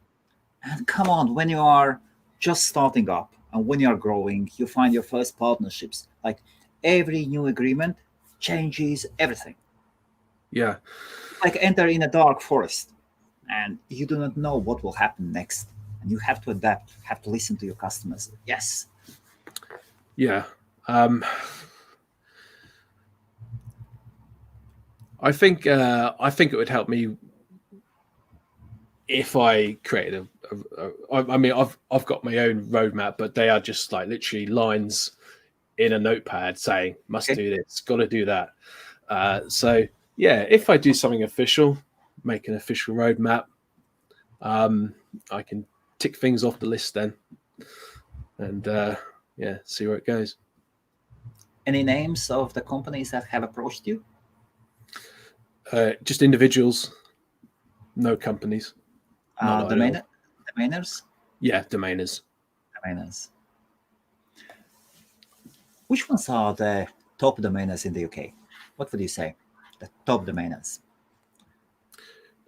And come on, when you are just starting up and when you are growing, you find your first partnerships. Like every new agreement changes everything. Yeah. Like enter in a dark forest and you do not know what will happen next. And you have to adapt, have to listen to your customers. Yes. Yeah. I think it would help me if I created I mean, I've got my own roadmap, but they are just like literally lines in a notepad saying must Okay. do this, got to do that. So yeah, if I do something official, make an official roadmap, I can tick things off the list then, and yeah, see where it goes. Any names of the companies that have approached you? Just individuals, no companies. Not that I know of. Domainers? Yeah, domainers. Domainers. Which ones are the top domainers in the UK? What would you say? The top domainers?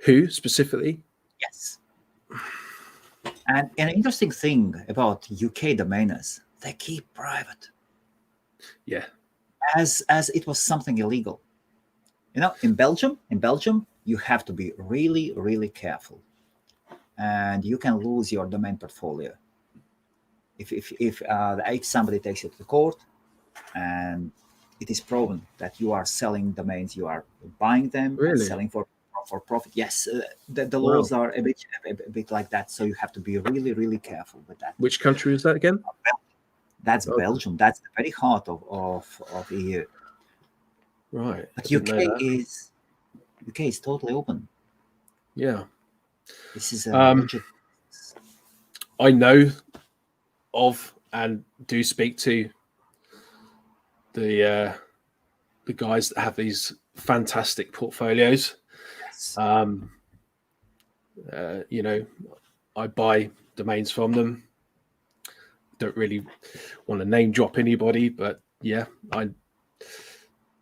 Who specifically? Yes. And an interesting thing about UK domainers, they keep private Yeah. as it was something illegal. You know, in Belgium, you have to be really, really careful, and you can lose your domain portfolio if somebody takes you to the court and it is proven that you are selling domains, you are buying them and Really? selling for profit. Yes, the Wow. laws are a bit like that, so you have to be really, really careful with that. Which country is that again? That's Okay. Belgium. That's the very heart of EU. Right. But I didn't know that. UK is totally open. Yeah. This is a legit. I know of and do speak to the guys that have these fantastic portfolios. Yes. You know, I buy domains from them. Don't really want to name drop anybody, but yeah,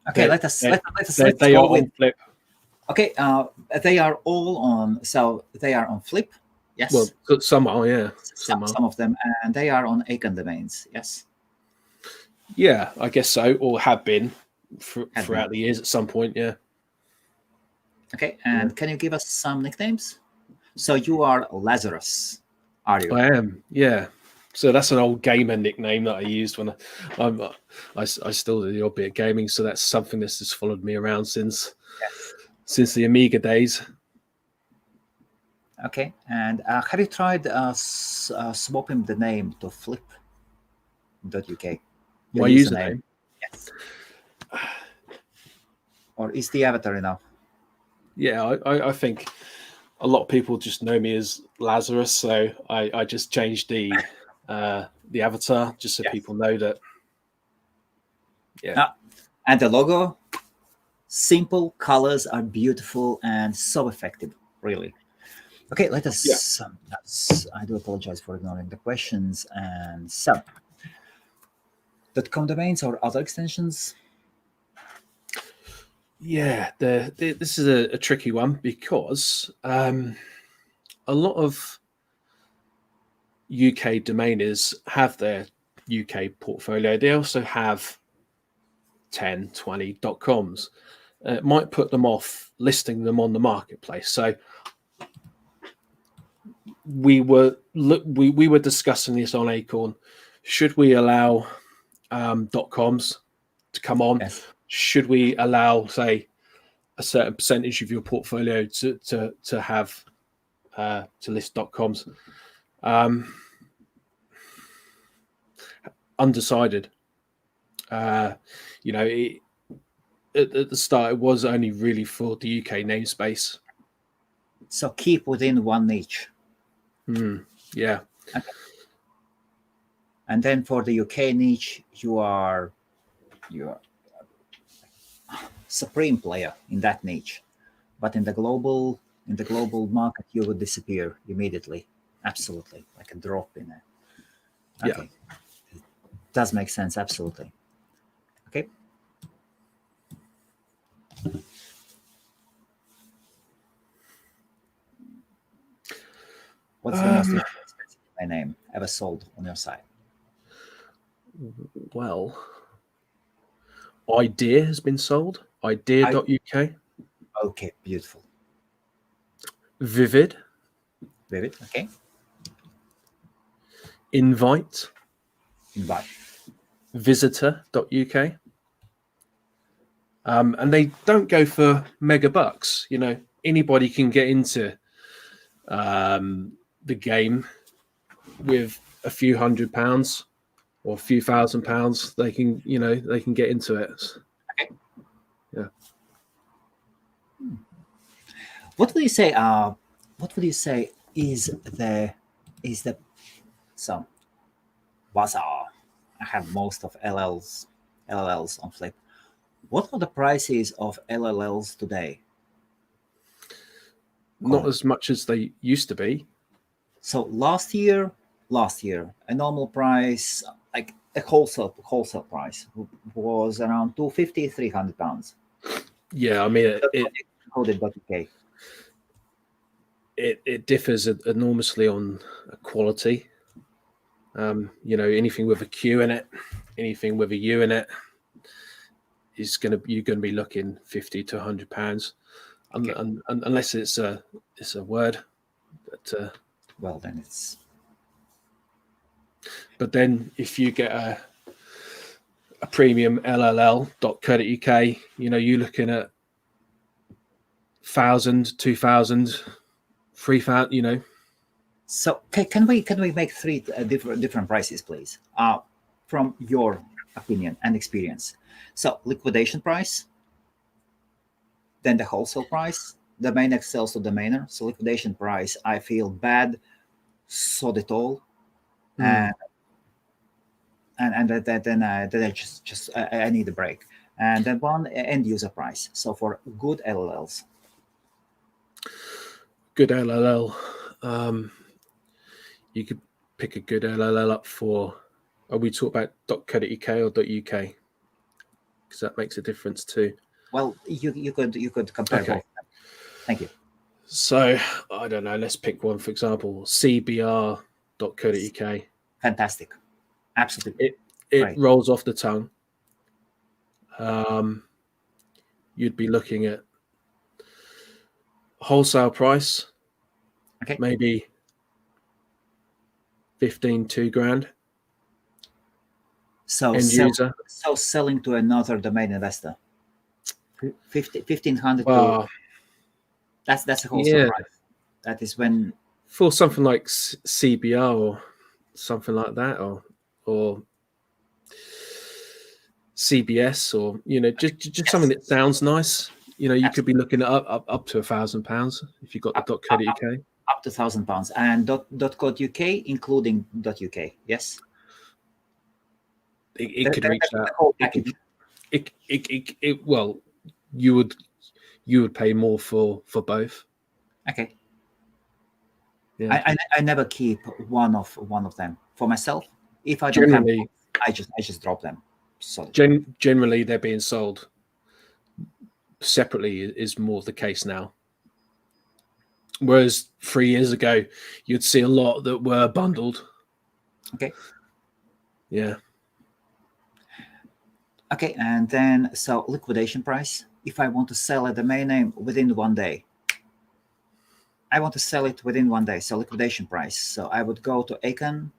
Okay, let's they go are with. on Flip. Okay, they are all on. So they are on Flip. Yes. Well, some are, yeah. Some of them, and they are on Icon domains. Yes. Yeah, I guess so, or have been throughout the years at some point. Yeah. Okay, and can you give us some nicknames? So you are Lazarus, are you? I am, yeah. So that's an old gamer nickname that I used when I still do the odd bit of gaming. So that's something that's just followed me around since the Amiga days. Okay, and have you tried swapping the name to Flip.uk? My username? Yes. Or is the avatar enough? Yeah, I think a lot of people just know me as Lazarus, so I just changed the avatar just so people know that. Yeah. And the logo, simple, colors are beautiful and so effective, really. Okay, let us. Yeah. I do apologize for ignoring the questions. And so, .com domains or other extensions? Yeah, this is a tricky one because a lot of UK domainers have their UK portfolio. They also have 10, 20 .coms. It might put them off listing them on the marketplace. So we were discussing this on Acorn. Should we allow .coms to come on? Yes. Should we allow, say, a certain percentage of your portfolio to have to list .coms? Undecided. You know, at the start, it was only really for the UK namespace. So keep within one niche. Yeah. Okay. And then for the UK niche, you are supreme player in that niche, but in the global market, you would disappear immediately. Absolutely, like a drop in it. Okay, it does make sense. Absolutely. Okay. What's the most expensive domain name ever sold on your site? Well, Idea has been sold. Idea.uk. Okay, beautiful. Vivid. Okay. Invite. Invite. Visitor.uk. and they don't go for mega bucks. You know, anybody can get into the game with a few £100 or a few £1,000. They can, you know, they can get into it. Okay. Yeah. What would you say? What would you say is the so bazaar? I have most of LLs on Flip. What are the prices of LLLs today? Not as much as they used to be. So last year, a normal price, like a wholesale price, was around 250, £300. Yeah, I mean, Coded .uk. it differs enormously on quality. You know, anything with a Q in it, anything with a U in it, you're gonna be looking £50 to £100, Okay. unless it's a word. Well, then it's. But then if you get a premium LLL.co.uk, you know, you're looking at 1,000, 2,000, 3,000. You know. So can we make three different prices, please? From your opinion and experience. So liquidation price, then the wholesale price, the main sells to the mainer. So liquidation price, I feel bad, sod it all, and then I just I need a break. And then one end user price. So for good LLLs. Good LLL. You could pick a good LLL up for. Are we talking about .co.uk or .uk? Because that makes a difference too. Well, you could compare both. Thank you. So I don't know. Let's pick one, for example, cbr.co.uk. Fantastic, absolutely. It rolls off the tongue. You'd be looking at wholesale price, Okay, maybe 2 grand. So end user. So selling to another domain investor, 1,500 Wow. That's a wholesale price. That is when for something like CBR or something like that, or CBS, or you know, just something that sounds nice. You know, you could be looking at up to £1,000 if you've got the .co.uk. Up to £1,000 and .co.uk including .uk. Yes, it could reach that. The whole package. Well, you would pay more for both. Okay. Yeah. I never keep one of them for myself. If I don't generally, have, I just drop them. So generally, they're being sold separately is more the case now. Whereas 3 years ago, you'd see a lot that were bundled. Okay. Yeah. Okay, and then so liquidation price. If I want to sell a domain name within 1 day, I want to sell it within 1 day. So liquidation price. So I would go to Acon,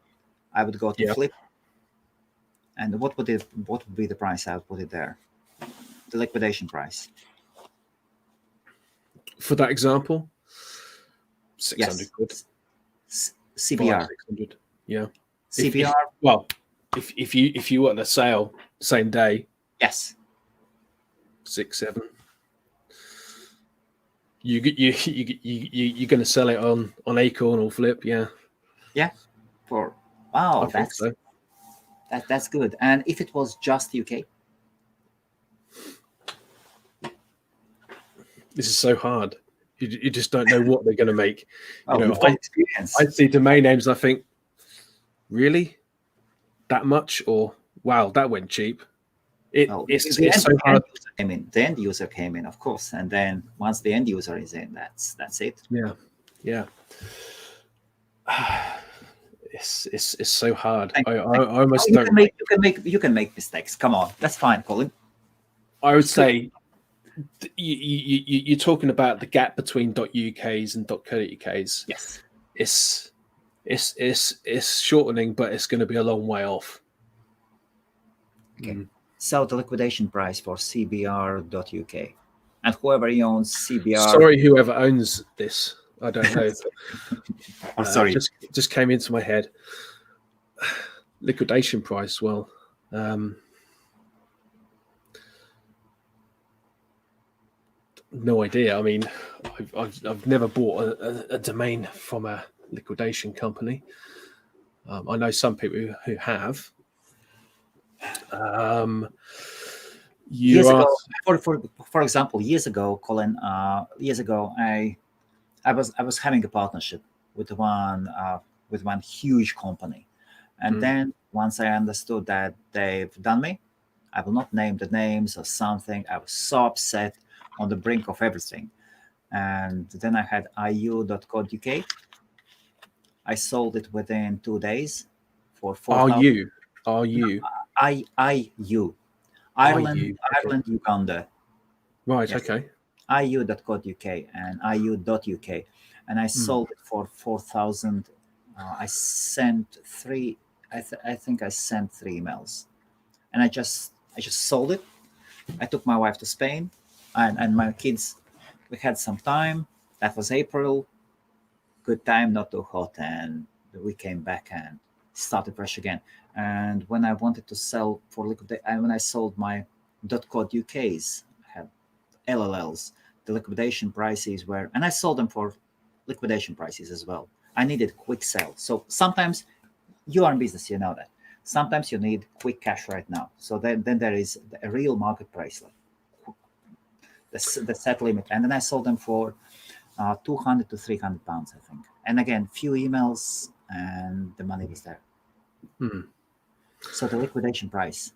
I would go to Flip, and what would be the price? I would put it there. The liquidation price. For that example, 600 quid. CBR. 600. Yeah. CBR. If you want a sale same day. Yes. 6, 7. You're going to sell it on Acorn or Flip, yeah. Yeah. That's good. And if it was just UK? This is so hard. You just don't know what they're going to make. Experience. I see domain names. I think, really, that much? Or wow, that went cheap. It's so hard. The end user came in, of course, and then once the end user is in, that's it. Yeah. It's so hard. I almost don't. You can make mistakes. Come on, that's fine, Colin. I would say you're talking about the gap between .uk's and .co.uk's. Yes, it's shortening, but it's going to be a long way off. Okay. So the liquidation price for CBR.uk, and whoever owns CBR. Sorry, whoever owns this, I don't know. Sorry. Just came into my head. Liquidation price. Well, no idea. I mean, I've never bought a domain from a liquidation company. I know some people who have. Years ago, for example, years ago, Colin. Years ago, I was having a partnership with one huge company, and then once I understood that they've done me, I will not name the names or something. I was so upset, on the brink of everything, and then I had iu.co.uk. I sold it within 2 days for 4,000. Are you? IU. Ireland, Okay. Ireland, Uganda. Right. Yes. Okay. iu.co.uk and iu.uk, and I sold it for 4,000. I sent three. I think I sent 3 emails, and I just sold it. I took my wife to Spain, and my kids. We had some time. That was April. Good time, not too hot, and we came back and started fresh again. And when I wanted to sell for liquidate, and when I sold my .co.uk's, I had LLLs, the liquidation prices were, and I sold them for liquidation prices as well. I needed quick sell. So sometimes you are in business, you know that. Sometimes you need quick cash right now. So then there is a real market price, like the set limit. And then I sold them for 200 to 300 pounds, I think. And again, few emails and the money was there. So the liquidation price,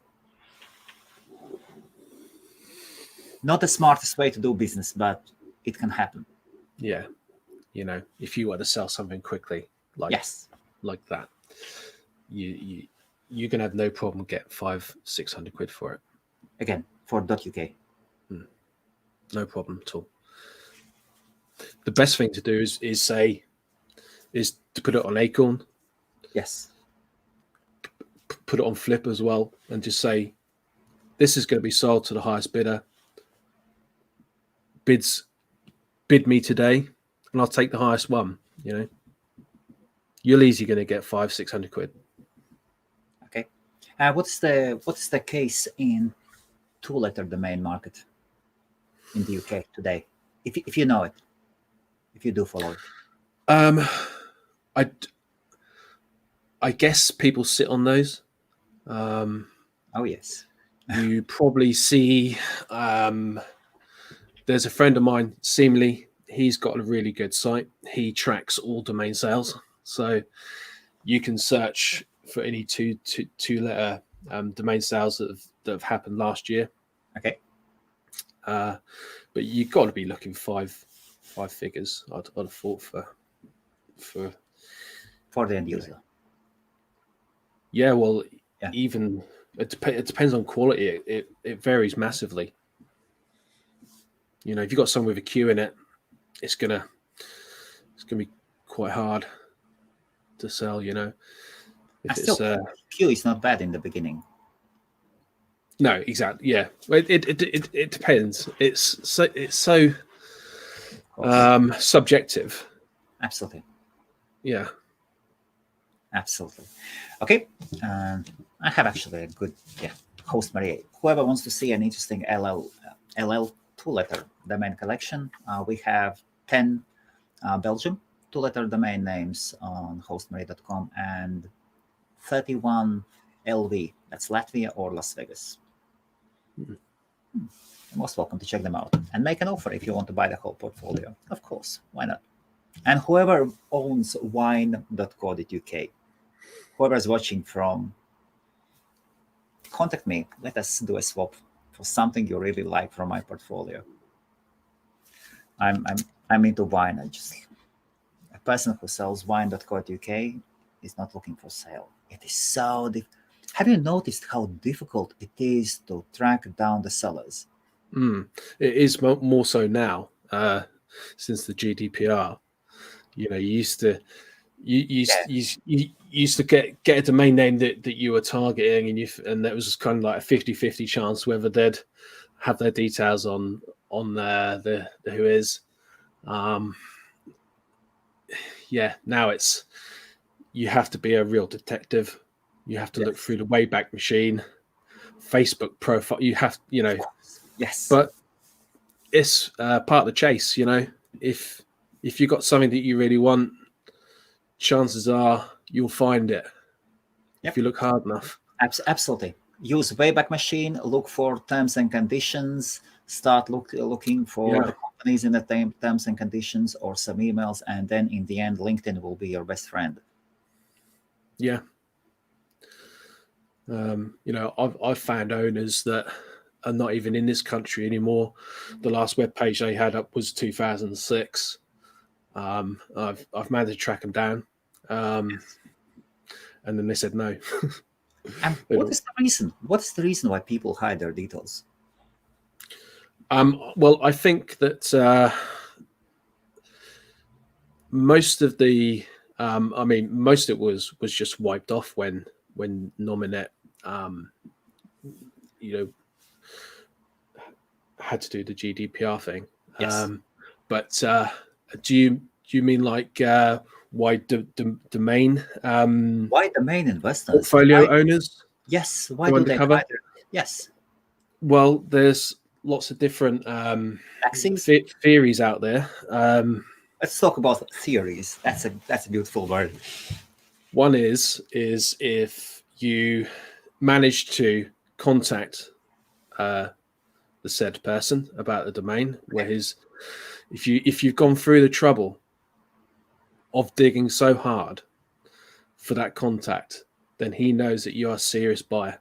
not the smartest way to do business, but it can happen. Yeah. If you were to sell something quickly, like that, you can have no problem get 500-600 quid for it. Again, for .uk. No problem at all. The best thing to do is to put it on Acorn. Yes. Put it on Flip as well, and just say, this is going to be sold to the highest bidder. Bid me today, and I'll take the highest one. You're easily going to get 500-600 quid. Okay. What's the case in 2-letter domain market in the UK today? If you know it, if you do follow it. I guess people sit on those. Oh yes. You probably see. There's a friend of mine, Seemly. He's got a really good site. He tracks all domain sales, so you can search for any two-letter domain sales that have happened last year. Okay. But you've got to be looking five figures. I'd have thought for the end user. Yeah, well, even it depends on quality. It varies massively. If you've got someone with a queue in it, it's gonna be quite hard to sell. Queue is not bad in the beginning. No, exactly. Yeah, it depends. It's so subjective. Absolutely. Yeah. Absolutely. Okay. I have actually a good HostMaria. Whoever wants to see an interesting LL 2-letter domain collection, we have 10 Belgium 2-letter domain names on HostMaria.com and 31 LV. That's Latvia or Las Vegas. You're most welcome to check them out and make an offer if you want to buy the whole portfolio. Of course, why not? And whoever owns wine.co.uk, whoever is watching from, contact me. Let us do a swap for something you really like from my portfolio. I'm into wine. A person who sells wine.co.uk is not looking for sale. It is so have you noticed how difficult it is to track down the sellers? It is more so now since the GDPR. You used to You used to get a domain name that you were targeting, and that was kind of like a 50-50 chance whether they'd have their details on the who is. Now you have to be a real detective. You have to look through the Wayback Machine, Facebook profile. You have, Yes. But it's part of the chase, If you've got something that you really want, chances are you'll find it if you look hard enough. Absolutely. Use Wayback Machine, look for terms and conditions, start looking for the companies in the terms and conditions or some emails, and then in the end, LinkedIn will be your best friend. Yeah. I've found owners that are not even in this country anymore. The last web page they had up was 2006. I've managed to track them down, and then they said no. And what is the reason? What is the reason why people hide their details? Well, I think that most of the, most of it was just wiped off when Nominet, had to do the GDPR thing. Yes. But do you mean like wide domain? Why domain investors? Portfolio owners? Yes. Why do they hide their? Yes. Well, there's lots of different theories out there. Let's talk about theories. That's a beautiful word. One is if you manage to contact the said person about the domain, if you've gone through the trouble of digging so hard for that contact, then he knows that you are a serious buyer.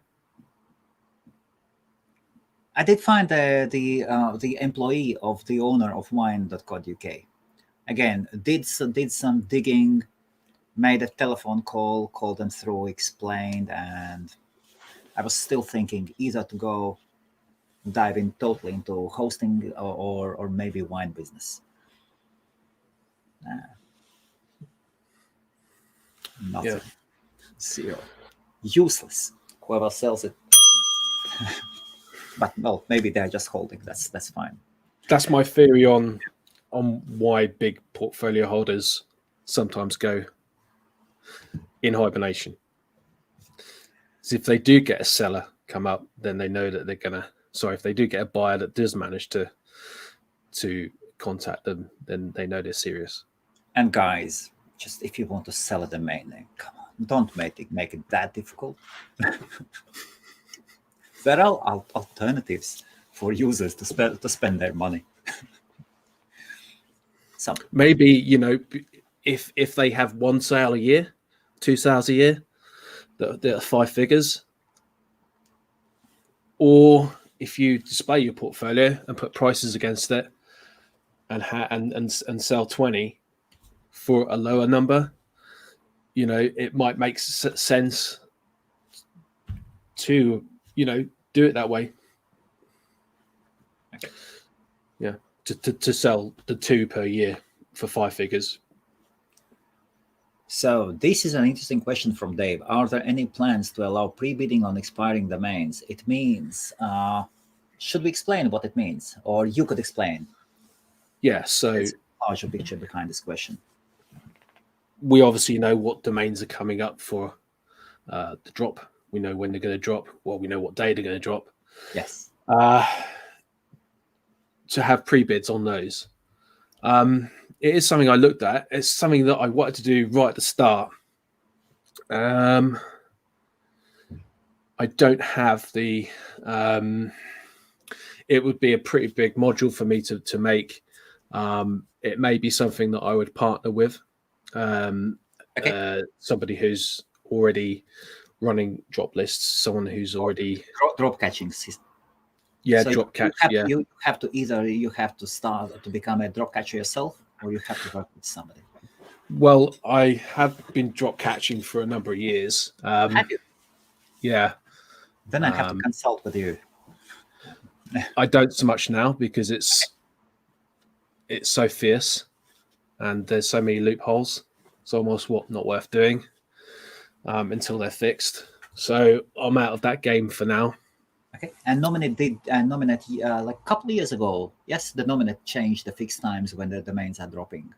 I did find the employee of the owner of wine.co.uk. Again, did some digging, made a telephone call, called them through, explained, and I was still thinking either to go dive in totally into hosting or maybe wine business. Nothing. Zero. Useless. Whoever sells it. But well, maybe they're just holding. That's fine. That's my theory on why big portfolio holders sometimes go in hibernation. So if they do get a seller come up, then they know that they're gonna. Sorry, if they do get a buyer that does manage to contact them, then they know they're serious. And guys, just if you want to sell a domain name, come on, don't make it that difficult. There are alternatives for users to spend their money. Maybe if they have one sale a year, 2 sales a year, that are 5 figures, or if you display your portfolio and put prices against it, and sell 20 for a lower number, it might make sense to do it that way. Okay. Yeah, to sell the 2 per year for 5 figures. So this is an interesting question from Dave. Are there any plans to allow pre-bidding on expiring domains? It means, should we explain what it means? Or you could explain? Yeah, so there's a larger picture behind this question. We obviously know what domains are coming up for the drop. We know when they're going to drop. Well, we know what day they're going to drop. Yes. To have pre-bids on those. It is something I looked at. It's something that I wanted to do right at the start. I don't have the... it would be a pretty big module for me to make. It may be something that I would partner with. Somebody who's already running drop lists, someone who's already... Drop catching system. Yeah, so drop catch. You have to start to become a drop catcher yourself, or you have to work with somebody. Well, I have been drop catching for a number of years. Have you? Yeah. Then I have to consult with you. I don't so much now because it's so fierce, and there's so many loopholes. It's almost not worth doing until they're fixed. So I'm out of that game for now. Okay, and Nominate did Nominate like a couple of years ago. Yes, the Nominate changed the fixed times when the domains are dropping.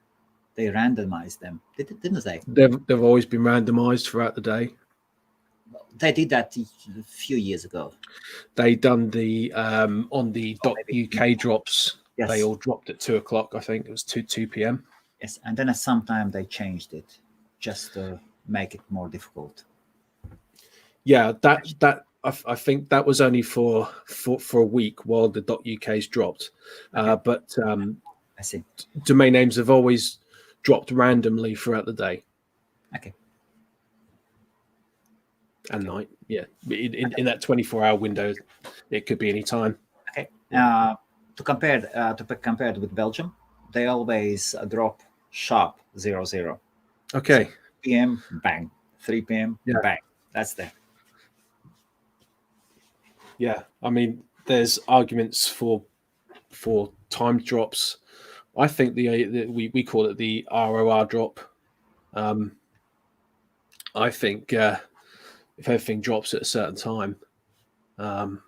They randomized them, didn't they? They've always been randomized throughout the day. They did that a few years ago. They done the on the .uk drops. Yes. They all dropped at 2 o'clock. I think it was 2 p.m. Yes, and then at some time they changed it just to make it more difficult. Yeah, I think that was only for a week while the .uk's dropped. Okay. But I see. domain names have always dropped randomly throughout the day. Okay. And night, yeah. In that 24-hour window, it could be any time. Okay. To compare it with Belgium, they always drop sharp 00. Okay. 6 p.m. bang, 3 p.m. Yeah. bang. That's there. Yeah, I mean, there's arguments for time drops. I think we call it the ROR drop. I think if everything drops at a certain time, and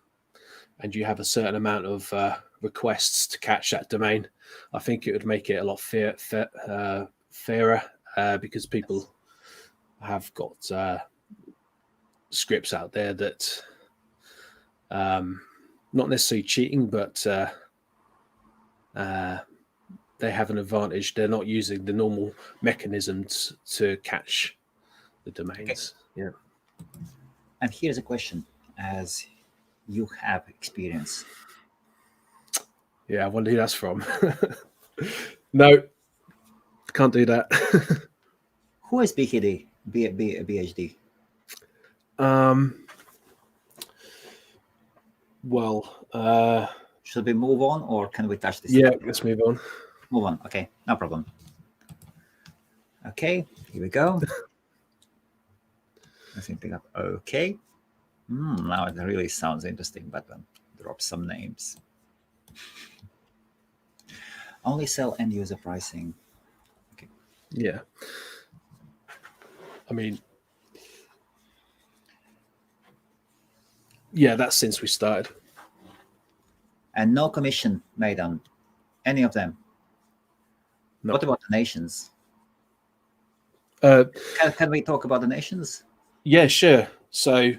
you have a certain amount of requests to catch that domain, I think it would make it a lot fairer because people have got scripts out there that not necessarily cheating, but they have an advantage. They're not using the normal mechanisms to catch the domains. Okay. Yeah. And here's a question, as you have experience. Yeah, I wonder who that's from. No, can't do that. Who is BHD? BHD? Well, should we move on, or can we touch this? Yeah, let's move on. Move on. Okay, no problem. Okay, here we go. Let's pick up. Okay. Now it really sounds interesting, but drop some names. Only sell end user pricing. Okay. Yeah. I mean, yeah, that's since we started. And no commission made on any of them. No. What about the nations? Can we talk about the nations? Yeah, sure. So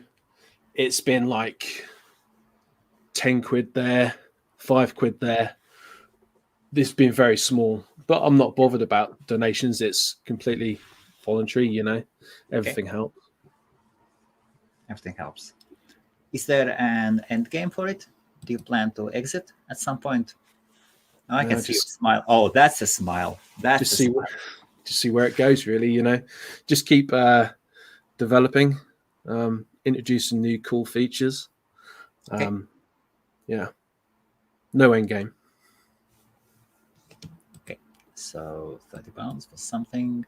it's been like 10 quid there, 5 quid there. This has been very small, but I'm not bothered about donations. It's completely voluntary, you know. Everything helps. Everything helps. Is there an end game for it? Do you plan to exit at some point? Oh, I can see a smile. Oh, that's a smile. That's just see where it goes, really, you know. Just keep developing, introducing new cool features. Okay. Yeah. No end game. Okay. So £30 for something.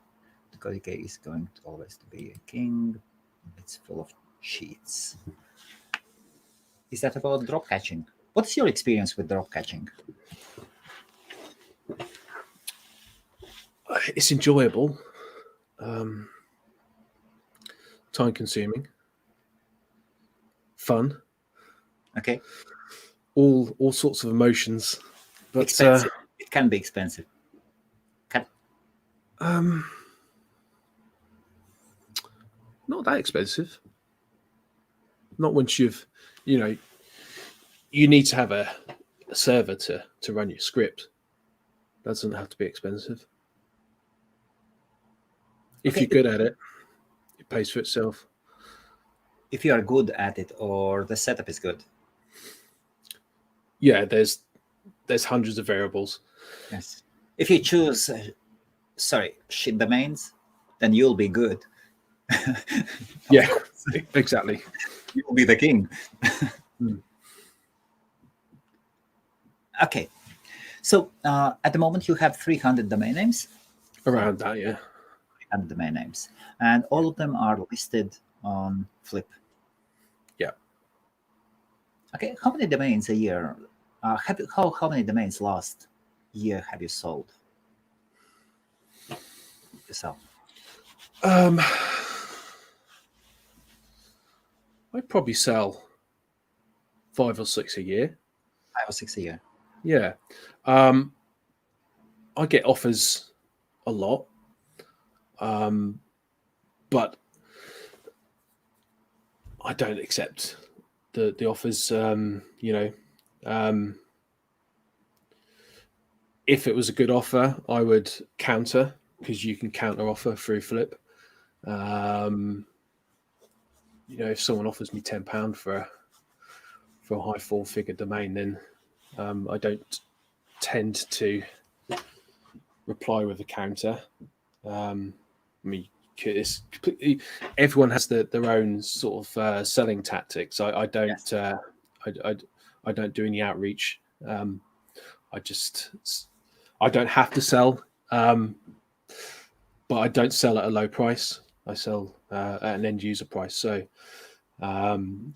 The Cody K is going to always to be a king. It's full of cheats. Is that about drop catching? What's your experience with drop catching? It's enjoyable, time consuming, fun. Okay. All sorts of emotions, but expensive. It can be expensive. Not that expensive. Not once you've, you know, you need to have a server to run your script. That doesn't have to be expensive. If you're good at it, it pays for itself. If you are good at it, or the setup is good. Yeah, there's hundreds of variables. Yes. If you choose, shit domains, then you'll be good. Yeah, exactly. You'll be the king. Okay. So at the moment you have 300 domain names. Around that, yeah. 300 domain names. And all of them are listed on Flip. Yeah. Okay. How many domains a year? How many domains last year have you sold yourself? I'd probably sell 5 or 6 a year. 5 or 6 a year. Yeah. I get offers a lot. But I don't accept the offers. If it was a good offer, I would counter, because you can counter offer through Flip. If someone offers me £10 for a high 4-figure domain, then I don't tend to reply with a counter. It's completely, everyone has their own sort of selling tactics. I don't. Yes. I don't do any outreach. I don't have to sell, but I don't sell at a low price. I sell at an end user price. So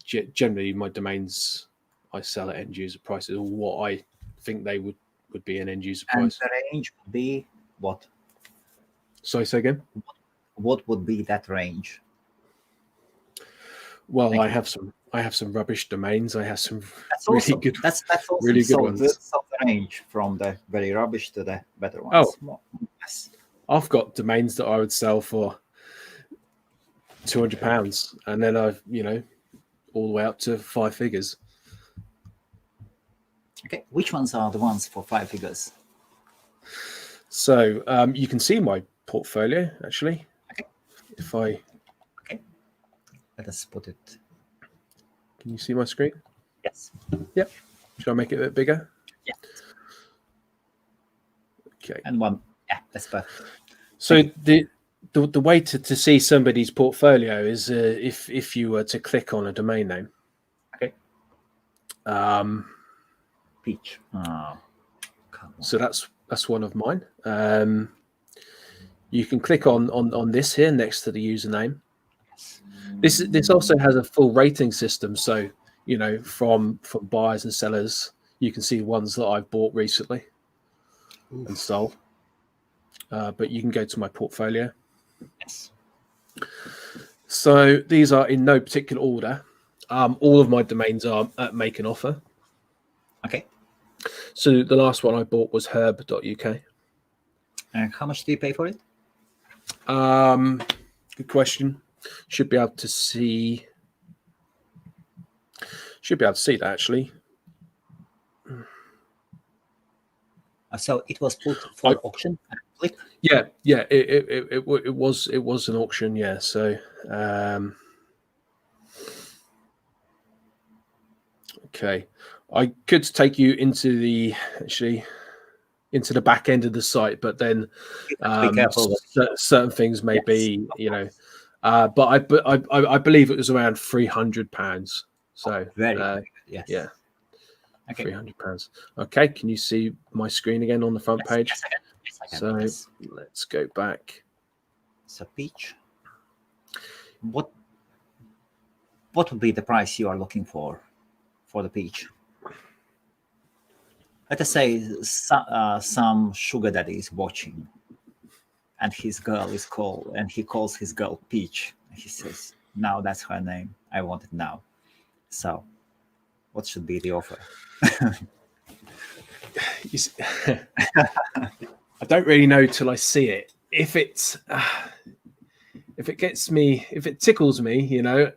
generally, my domains I sell at end user prices, or what I think they would be an end user price. And the range would be what? Sorry, say again. What would be that range? Well, I have some rubbish domains. I have some good. That's awesome. Really good ones. So the range from the very rubbish to the better ones. Oh, yes. I've got domains that I would sell for £200, and then I've all the way up to 5 figures. Okay, which ones are the ones for 5 figures? So you can see my portfolio actually. Okay. Let us put it. Can you see my screen? Yes. Yep. Should I make it a bit bigger? Yeah. Okay. And one. Yeah, that's perfect. So the way to see somebody's portfolio is if you were to click on a domain name. Okay. Peach. Oh, come on. So that's one of mine. You can click on this here next to the username. This also has a full rating system, so from buyers and sellers, you can see ones that I've bought recently and sold. But you can go to my portfolio. Yes. So these are in no particular order. All of my domains are at make an offer. Okay. So the last one I bought was herb.uk. And how much do you pay for it? Good question. Should be able to see that actually. So it was put for auction. Click. Yeah. It was an auction. Yeah. So okay, I could take you into the back end of the site, but then certain things may be, but I believe it was around £300. So very yes. Yeah. Okay. £300. Okay, can you see my screen again on the front page? Yes, I can. So yes. Let's go back. So peach. What would be the price you are looking for the peach? Let us say some sugar daddy is watching, and his girl is called, and he calls his girl Peach. And he says, "Now that's her name. I want it now." So, what should be the offer? I don't really know till I see it. If it gets me, if it tickles me, and I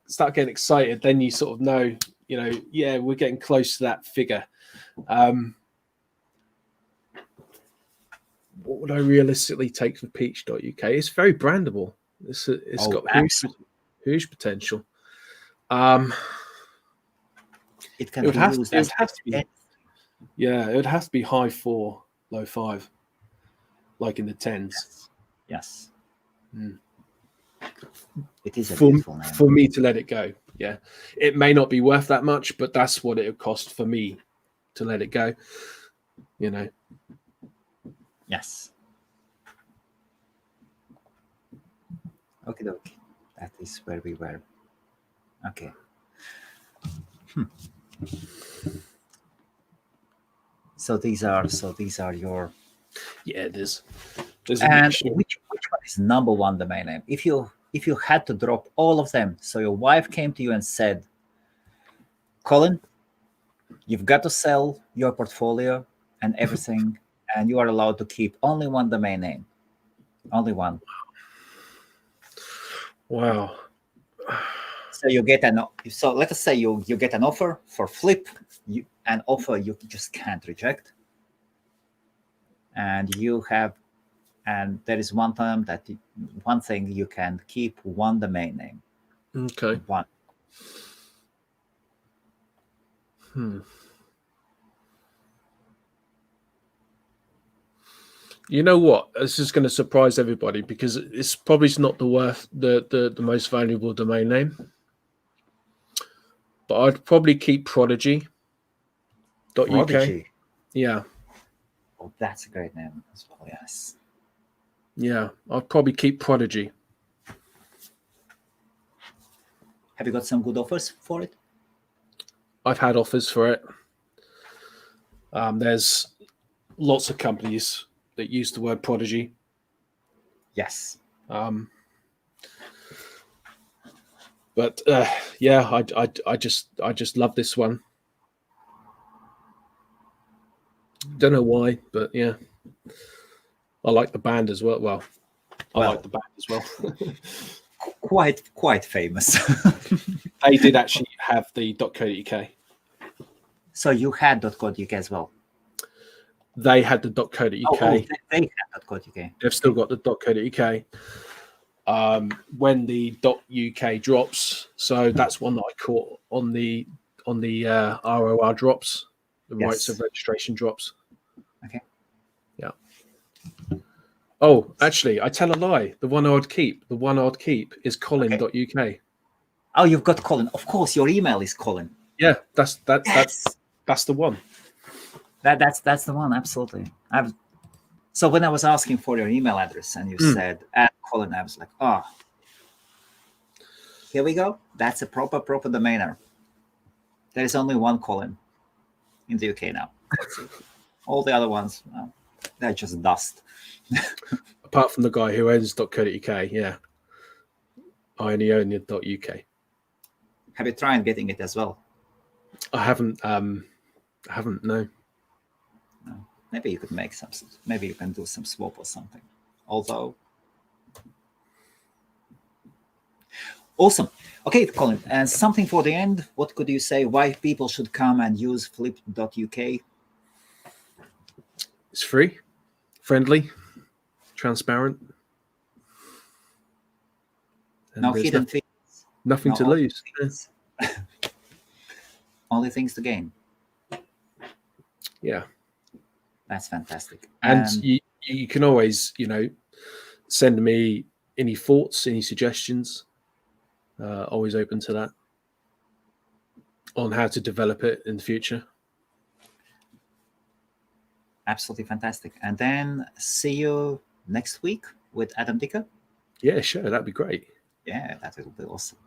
start getting excited, then you sort of know, yeah, we're getting close to that figure. What would I realistically take for Peach.uk? It's very brandable. It's got huge potential. It would have to be. Yeah, it would have to be high 4, low 5, like in the 10s. Yes. It is a beautiful name. For me to let it go. Yeah, it may not be worth that much, but that's what it would cost for me to let it go. Yes. Okay. That is where we were. Okay. So these are your. Yeah, there's There's a And mixture. which one is number one domain name? If you had to drop all of them, so your wife came to you and said, Colin, you've got to sell your portfolio and everything, and you are allowed to keep only one domain name. Only one. Wow. So you get so let us say you get an offer for flip, an offer you just can't reject. And there is one time one thing you can keep one domain name. Okay. One. You know what? This is going to surprise everybody because it's probably not the most valuable domain name. But I'd probably keep Prodigy.uk. Prodigy. Yeah. Oh, that's a great name as well, yes. Yeah, I'd probably keep Prodigy. Have you got some good offers for it? I've had offers for it. There's lots of companies that use the word Prodigy. Yes. But yeah, I just love this one. Don't know why, but yeah, I like the band as well. Well, I like the band as well. Quite famous. They did actually have the .co.uk. So you had .co.uk as well. They had the .co.uk. They had .co.uk. They've still got the .co.uk. When the .uk drops, so that's one that I caught on the ROR drops, the rights of registration drops. Okay. Yeah. Oh, actually, I tell a lie. The one I'd keep is Colin.uk. Okay. Oh, you've got Colin. Of course, your email is Colin. Yeah, that's the one. That's the one. Absolutely. So when I was asking for your email address and you said @Colin, I was like, oh, here we go. That's a proper domainer. There is only one Colin in the UK now. All the other ones, they're just dust. Apart from the guy who owns .co.uk, yeah. I only own the .uk. Have you tried getting it as well? I haven't. No. No. Maybe you could make some. Maybe you can do some swap or something. Although, awesome. Okay, Colin, and something for the end. What could you say? Why people should come and use flip.uk? It's free, friendly, transparent. And No hidden fees. Nothing to lose. Only things to gain. Yeah. That's fantastic. And you can always, send me any thoughts, any suggestions. Always open to that on how to develop it in the future. Absolutely fantastic. And then see you next week with Adam Dicker. Yeah, sure. That'd be great. Yeah, that will be awesome.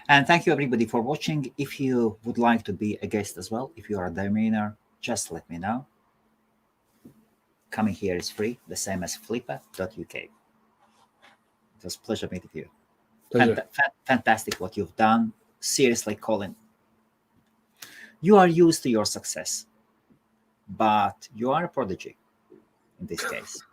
And thank you, everybody, for watching. If you would like to be a guest as well, if you are a domainer, just let me know. Coming here is free, the same as flipper.uk. It was a pleasure meeting you. Fantastic what you've done. Seriously, Colin. You are used to your success, but you are a prodigy in this case.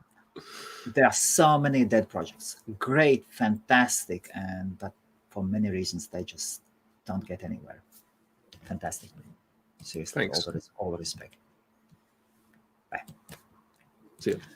There are so many dead projects. Great, fantastic, but for many reasons, they just don't get anywhere. Fantastic. Seriously, thanks. All the respect. Bye. See you.